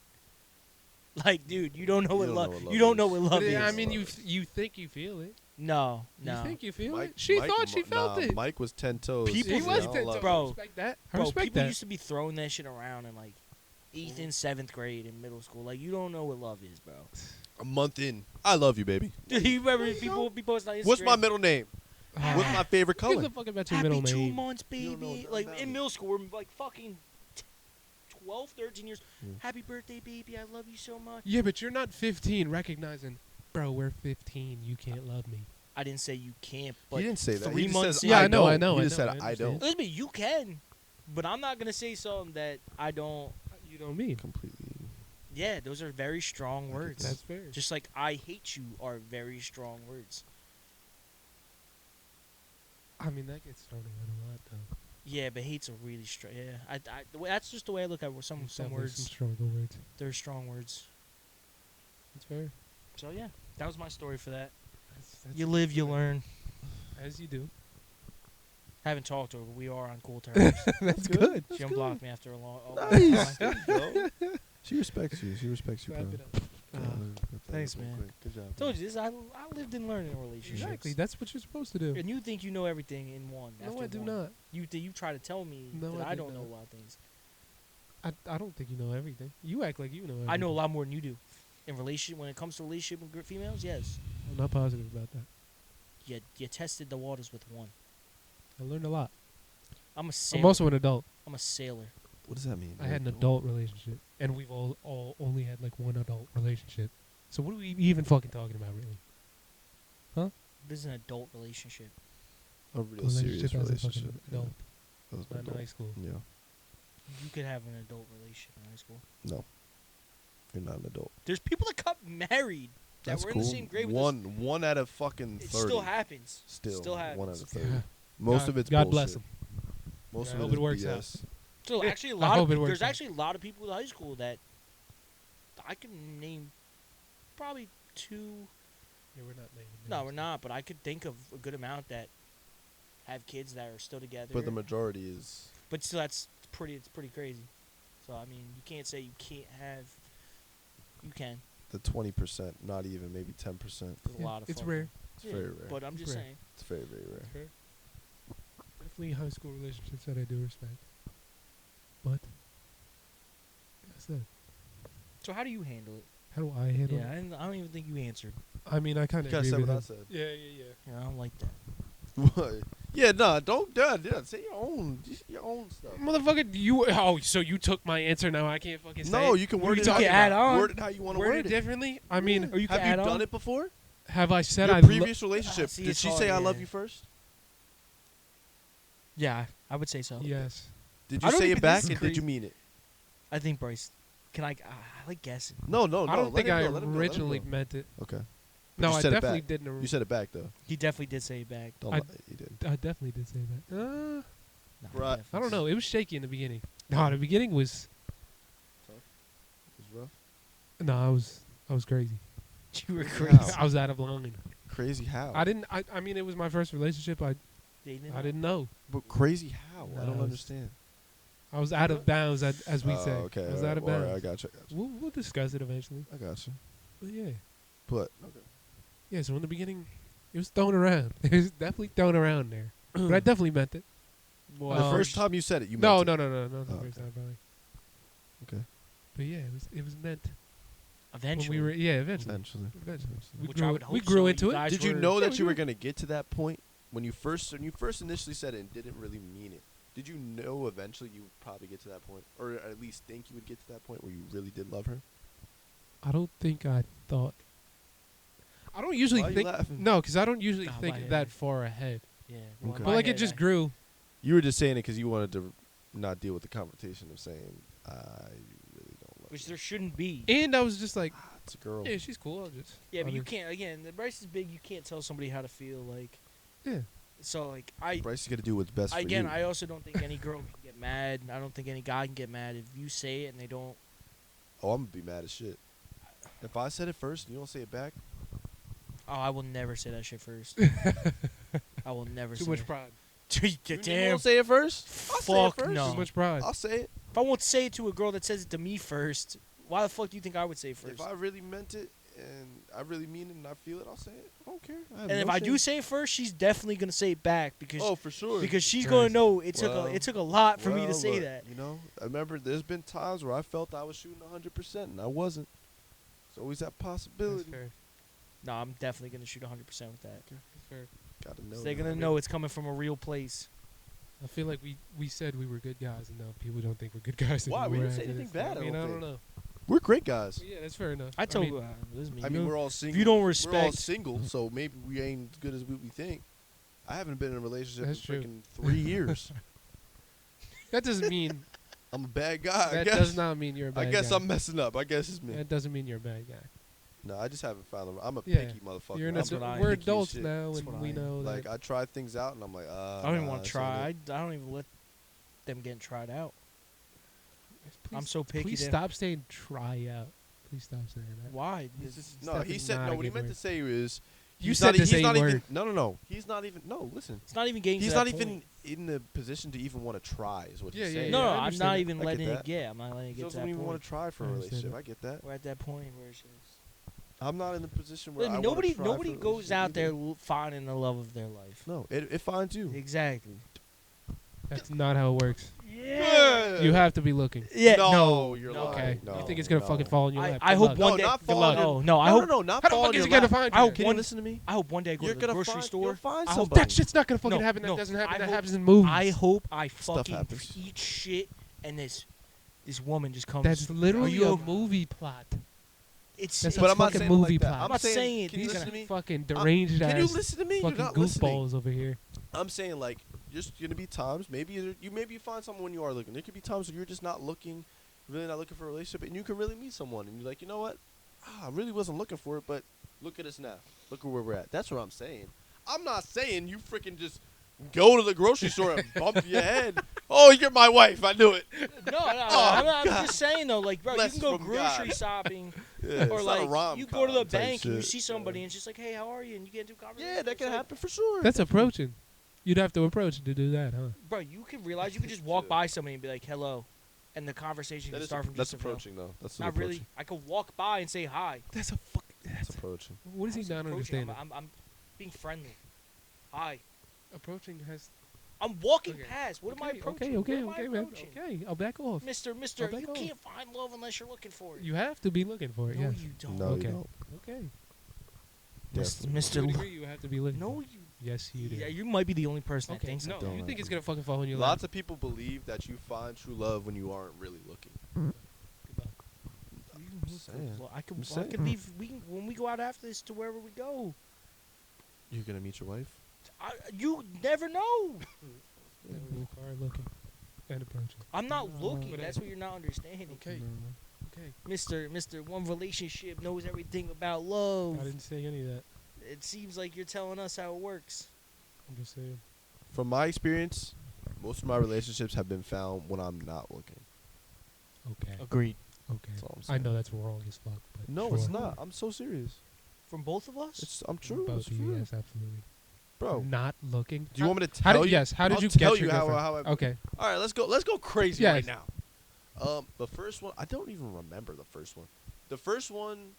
Like, dude, you don't know what don't love. know what love You don't know is. what love But, is. I mean, you think you feel it. no. You think you feel Mike, it? She Mike, thought she felt it. Mike was 10 toes. People He Yeah, was I dead, love bro. I respect that. I Bro, respect people that. used to be throwing that shit around in like 8th and 7th grade in middle school. Like, you don't know what love is, bro. A month in. I love you, baby. Dude, you remember people post on Instagram? What's my middle name? What's my favorite Who gives color? a fuck about your Happy middle 2 name? months, You don't know baby. nothing Like, about in me. middle school, we're like fucking 12, 13 years. Mm. Happy birthday, baby. I love you so much. Yeah, but you're not 15 recognizing, bro, we're 15. You can't love me. I didn't say you can't, but He didn't say that. 3 He just months says, in. Yeah, I I know, I don't. know, He I just know, said, I I understand. don't. Listen, you can, but I'm not gonna say something that I don't. You don't mean. Completely. Yeah, those are very strong words. That's fair. Just like I hate you are very strong words. I mean, that gets thrown around a lot, though. Yeah, but hate's a really strong. Yeah, that's just the way I look at some There's some definitely words. some stronger words. They're strong words. That's fair. So yeah, that was my story for that. That's You live, you learn. As you do. Haven't talked to her, but we are on cool terms. That's good. She unblocked me after a long. Nice. time. There you go. She respects you. She respects you, bro. Wrap it up. Yeah, got that thanks, real man. quick. Good job. Told you this. I lived and learned in relationships. Exactly. That's what you're supposed to do. And you think you know everything in one. No, after I do one. not. You try to tell me No, that I I do don't know not. a lot of things. I don't think you know everything. You act like you know everything. I know a lot more than you do. In relationship, when it comes to relationship with females, yes. I'm not positive about that. You tested the waters with one. I learned a lot. I'm a sailor. I'm also an adult. I'm a sailor. What does that mean? I had an adult relationship, and we've all only had like one adult relationship. So what are we even fucking talking about, really? This is an adult relationship. A real serious as a fucking relationship. adult, That was an not in adult. high school. Yeah. You could have an adult relationship in high school. No. You're not an adult. There's people that got married that That's were cool. in the same grade with us. One out of fucking 30. It still happens. Still happens. 1 out of 30. Yeah. Most God- of it's God bullshit. bless 'em. Most Yeah, I of hope it it works out. BS. So actually, a I lot hope of it works there's out. actually a lot of people in high school that I can name probably 2. Yeah, we're not naming No, names. we're not. But I could think of a good amount that have kids that are still together. But the majority is. But still, it's pretty crazy. So I mean, you can't say you can't have. You can. The 20%, not even, maybe 10%. There's a Yeah, lot of. it's fucking- rare. It's very rare. But I'm It's just rare. saying. It's very, very rare. Fair. Definitely high school relationships that I do respect. But that's that. So how do you handle it? How do I handle Yeah, it? I don't even think you answered. I mean, I kind You of guys agree said with what him. I said. Yeah. Yeah, I don't like that. What? Yeah, no, don't say your own stuff. Motherfucker, so you took my answer now I can't fucking say No, it? you can What are word you it how talking you add about? on. word it how you want to Word word it it. differently? I mean, Or you can Have you add done on. it before? have I said Your I previous relationship. see, Did it's she hard, say I love yeah. you first? Yeah, I would say so. Yes. Did I you don't say even it back disagree. and did you mean it? I think Bryce. Can I like guessing. No. I don't let think him I go, let him go, let him originally go. meant it. Okay. No, you I said it definitely back. didn't. You said it back though. He definitely did say it back. Don't I- lie. You did. I definitely did say that. No, he Right. definitely I don't said- know. It was shaky in the beginning. No, the beginning was. It was rough. No, I was crazy. You were How? crazy. I was out of line. Crazy how? I didn't. I mean, it was my first relationship. I didn't know. But crazy how? I No, don't it's- understand. I was out of bounds, as we say. Okay. I was all out of right, all bounds. right, I got you. We'll discuss it eventually. I got you. But yeah. But Yeah, so in the beginning, it was thrown around. It was definitely thrown around there. But I definitely meant it. the Um, first time you said it, you No, meant it. no, not the Oh, first okay. time, probably. Okay. But yeah, it was meant Eventually. when we were eventually. Eventually. We Which I would we hope grew so. into You it. guys Did you were- know Yeah, that we you were were. gonna get to that point? when you first initially said it and didn't really mean it, did you know eventually you would probably get to that point, or at least think you would get to that point where you really did love her? I don't think I thought. I don't usually Why are you think. laughing? No, because I don't usually Nah, my think head. that far ahead. Yeah. Okay. But like it just grew. You were just saying it because you wanted to not deal with the confrontation of saying, I really don't love Which you. there shouldn't be. And I was just like, It's a girl. yeah, she's cool. I'll just. Yeah, but I you mean, can't. Again, the Bryce is big. You can't tell somebody how to feel. Like, Yeah. so like I. Bryce is gonna do what's best for Again, you. I also don't think any girl can get mad. I don't think any guy can get mad if you say it and they don't. Oh, I'm gonna be mad as shit. If I said it first and you don't say it back, Oh, I will never say that shit first. I will never Too say much it. pride. you Damn. won't say it first. I'll say it Fuck first. no. Too much pride. I'll say it. If I won't say it to a girl that says it to me first, why the fuck do you think I would say it first? If I really meant it and I really mean it and I feel it, I'll say it. I don't care. I have And if no I do shame. say it first, she's definitely gonna say it back because Oh, for sure. she's Right. gonna know it Well, took a lot for me to Well, say look, that. You know, I remember there's been times where I felt I was shooting 100% and I wasn't. There's always that That's possibility. fair. No, I'm definitely gonna shoot 100% with that. That's fair. Gotta know. So they're that. gonna know it's coming from a real place. I feel like we said we were good guys, and now people don't think we're good guys Why? anymore. We didn't say after anything this. bad, I I mean, don't I don't think. know. We're great guys. But yeah, that's fair enough. I told mean, this is me. I You mean, know, we're all single. you don't We're all respect- single, so maybe we ain't as good as we think. I haven't been in a relationship That's in true. freaking 3 years. that doesn't mean I'm a bad guy. I that guess. does not mean you're a I bad guess guy. I'm messing up. I guess it's me. That doesn't mean you're a bad guy. No, I just haven't found them. I'm a Yeah. picky motherfucker. You're an I'm That's what I we're am. picky as adults shit. now, That's and what we I am. know Like that. I try things out, and I'm like, I don't even nah, want to this ain't try. it. I don't even let them get tried out. Please, I'm so picky. please that- stop saying try out. Please stop saying that. Why? He's This- just, It's no, he definitely said not no. a What he good meant word. to say is, You he's said not, the he's same not word. even. No. He's not even. No, listen. It's not even getting. He's to not that even point. in the position to even want to try. Is what Yeah, he's yeah, saying. No, I I'm understand not that. even I get letting it that. get. I'm not letting it He get to doesn't that even want point. to try for I a understand relationship. that. I get that. We're at that point where it's just. I'm not in the position where I mean, I wanna nobody try for a goes relationship out there either. finding the love of their life. No, it finds you. Exactly. That's not how it works. Yeah. You have to be looking. Yeah. No, you're no, lying. Okay. No, you think it's gonna no. fucking fall in your lap? I Good hope luck. No, one day. not good fall luck. in your- Oh no! I No, hope. no, not How the fall fuck in is your it gonna lap. find I you? hope Can one. you listen to me? I hope one day I go You're to the gonna grocery find, store. You'll find I hope somebody. That shit's not gonna fucking No, happen. no, That doesn't happen. I That hope- happens in movies. I hope I Stuff fucking happens. eat shit and this woman just comes. That's literally you a okay? movie plot. It's. That's But a I'm not fucking saying it movie like that. plot. I'm not saying Can you these listen are to me? Fucking deranged Can you ass listen to me? You're fucking not listening. goofballs over here. I'm saying like there's gonna be times maybe you find someone when you are looking. There could be times where you're just not looking, really not looking for a relationship, and you can really meet someone, and you're like, you know what? I really wasn't looking for it, but look at us now. Look at where we're at. That's what I'm saying. I'm not saying you freaking just go to the grocery store and bump your head. Oh, you're my wife. I knew it. No, Oh, I'm just saying though, like, bro, Blessed you can go from grocery God. shopping, Yeah, or it's not a like rom-com you go to the type bank and you shit. see somebody and it's just like, hey, how are you? And you get into a conversation. Yeah, that It's can like, happen for sure. That's approaching. You'd have to approach to do that, huh? Bro, you can realize you could just walk by somebody and be like, hello, and the conversation can start from that's just a no. approaching though. That's Not approaching. really. I could walk by and say hi. That's a fuck. That's approaching. What is he How's not approaching? understanding? I'm being friendly. Hi. Approaching has. I'm walking Okay. past. What am I Okay, approaching? Okay, What am I okay, man. approaching? Okay, I'll back off. Mister, I'll back you off. can't find love unless you're looking for it. You have to be looking for it. no, yes. you don't. No, Okay. you don't. Okay. Definitely. Mister. To a degree, you have to be looking. No, for it. you. Yes, you do. Yeah, you might be the only person that Okay. thinks No, that. Don't you like think it's me. gonna fucking fall in your Lots lap? of people believe that you find true love when you aren't really looking. saying. I could. I'm I saying. could leave. We can, when we go out after this to wherever we go. You're gonna meet your wife. You never know. Move forward looking and approaching. I'm not looking. But That's what you're not understanding. Okay. Okay. Mister, one relationship knows everything about love. I didn't say any of that. It seems like you're telling us how it works. I'm just saying. From my experience, most of my relationships have been found when I'm not looking. Okay. Agreed. Okay. That's all I'm I saying. know that's wrong as fuck, but No, sure. it's not. I'm so serious. From both of us. I'm true. Both It's of you, true. yes, absolutely. Bro, Not looking. do you want me to How tell did you? yes? How did I'll you tell get you your how girlfriend? I Okay. All right, let's go crazy Yes. right now. The first one, I don't even remember the first one. The first one,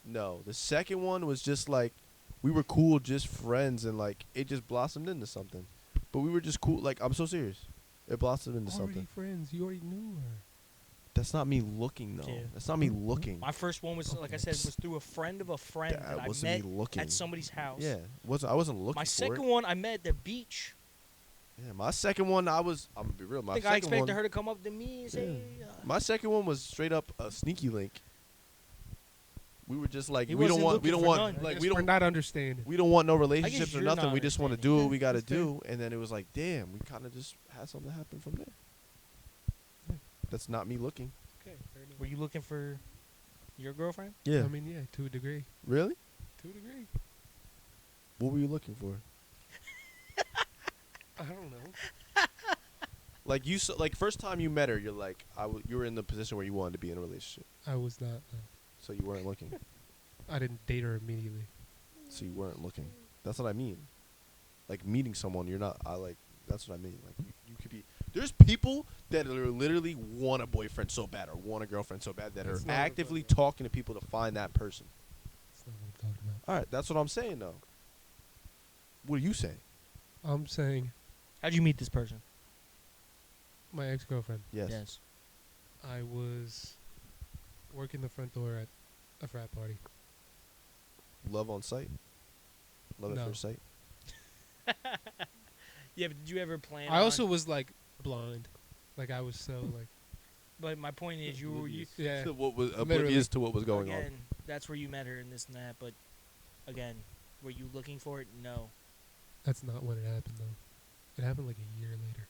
no. The second one was just like we were cool, just friends, and like it just blossomed into something. But we were just cool. Like I'm so serious. It blossomed into Already something. friends. You already knew her. That's not me looking though. Yeah. That's not me looking. My first one was, like I said, was through a friend of a friend that I wasn't met me looking. at somebody's house. Yeah, I wasn't looking My for second it. one I met at the beach. Yeah, my second one, I'm gonna be real. I My think I second expected one, her to come up to me and say, my second one was straight up a sneaky link. We were just like, He we don't wasn't want, looking for none. I like, guess we we're don't, not understanding. we don't want no relationships or you're nothing. not We just want to do understanding. what we got to That's fair. do. And then it was like, damn, we kind of just had something happen from there. That's not me looking. Okay, fair enough. were you looking for your girlfriend? Yeah. I mean, yeah, to a degree. Really? To a degree. What were you looking for? I don't know. Like like first time you met her, you're like, you were in the position where you wanted to be in a relationship, I was not. so you weren't looking. I didn't date her immediately. So you weren't looking. That's what I mean. Like meeting someone, you're not. That's what I mean. Like you could be. There's people that are literally want a boyfriend so bad or want a girlfriend so bad that That's are not what I'm actively talking about. talking to people to find that person. That's not what I'm talking about. All right, that's what I'm saying though. What are you saying? I'm saying How'd you meet this person? my ex-girlfriend. Yes. I was working the front door at a frat party. Love on sight. Love at No. first sight. Yeah, but did you ever plan? I also was like blind. Like I was so like But my point is, you yeah. To what was Literally. oblivious to what was going again, on. that's where you met her and this and that. But again, were you looking for it? No. That's not when it happened though. It happened like a year later.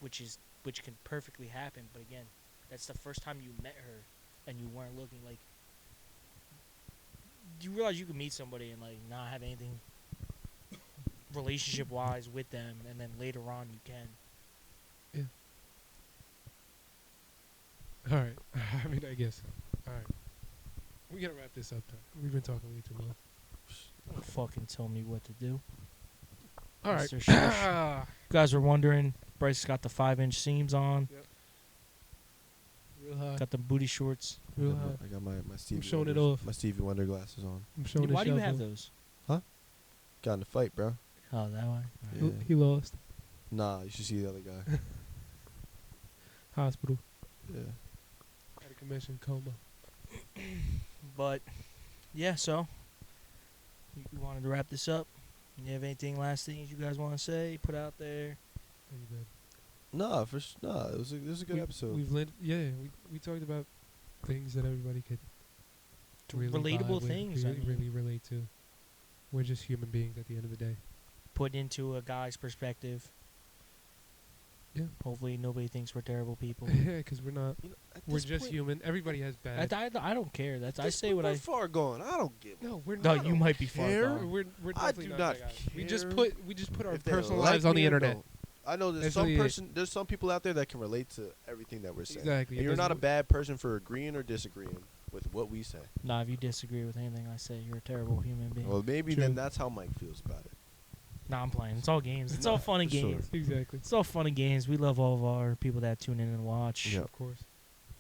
Which can perfectly happen. But again, that's the first time you met her and you weren't looking. Like, do you realize you can meet somebody and like not have anything relationship wise with them, and then later on you can. All right. I mean, I guess. All right. We gotta wrap this up. We've been talking way too long. Don't fucking tell me what to do. All right. Mr. Shush. You guys were wondering, Bryce got the 5-inch seams on, Real high. got the booty shorts. Real high. I got my Stevie showing it Wonder- off. My Stevie Wonder glasses on. I'm showing Why the do you shelf have off. those? Got in a fight, bro. Oh, that one. Yeah. He lost. Nah, you should see the other guy. Hospital. Yeah. Had a commission coma. But yeah, so you wanted to wrap this up. You have anything last things you guys want to say? Put out there. I'm good. Nah, it was a good episode. We've we talked about things that everybody could really Relatable vibe with, things, I really, mean. really relate to. We're just human beings at the end of the day. Put into a guy's perspective. Yeah. Hopefully nobody thinks we're terrible people. Yeah, because we're not. You know, at We're this just point- human. Everybody has bad. I don't care. That's I this say point, what we're I. far gone. I don't give. No, we're No, not. you might be far care. gone. We're I definitely do not not that guys. We care just put our if they personal like lives on me the or internet. don't. I know there's That's some really it. person. There's some people out there that can relate to everything that we're saying. Exactly. And It you're not a doesn't- bad person for agreeing or disagreeing with what we say. Nah, if you disagree with anything I say, you're a terrible human being. Well, maybe True. then that's how Mike feels about it. Nah, I'm playing. It's all games. It's Nah, all fun and for sure. games. Exactly. It's all fun and games. We love all of our people that tune in and watch. Yeah. Of course.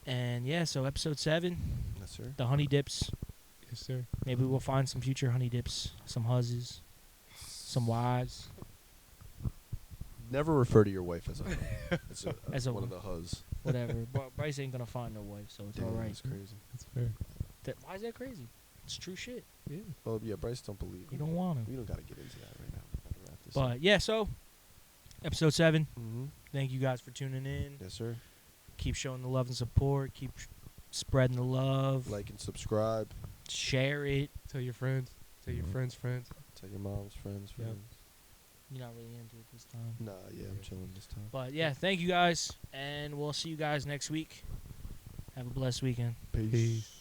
And yeah, so episode 7, Yes, sir. the honey dips. Yes, sir. Maybe we'll find some future honey dips, some huzzes, some wives. Never refer to your wife as a as, As a one wh- of the huzz. Whatever. But Bryce ain't gonna find no wife, so it's Damn, all right. that's crazy. That's fair. Why is that crazy? It's true shit. Yeah. Well, yeah, Bryce don't believe. You don't want to. We don't gotta get into that right now. We gotta wrap this But yeah, so episode 7. Mm-hmm. Thank you guys for tuning in. Yes, sir. Keep showing the love and support. Keep spreading the love. Like and subscribe. Share it. Tell your friends. Tell your Mhm. friends' friends. Tell your mom's friends. Yep. Friends. You're not really into it this time. Nah, yeah, I'm chilling this time. But yeah, thank you guys, and we'll see you guys next week. Have a blessed weekend. Peace. Peace.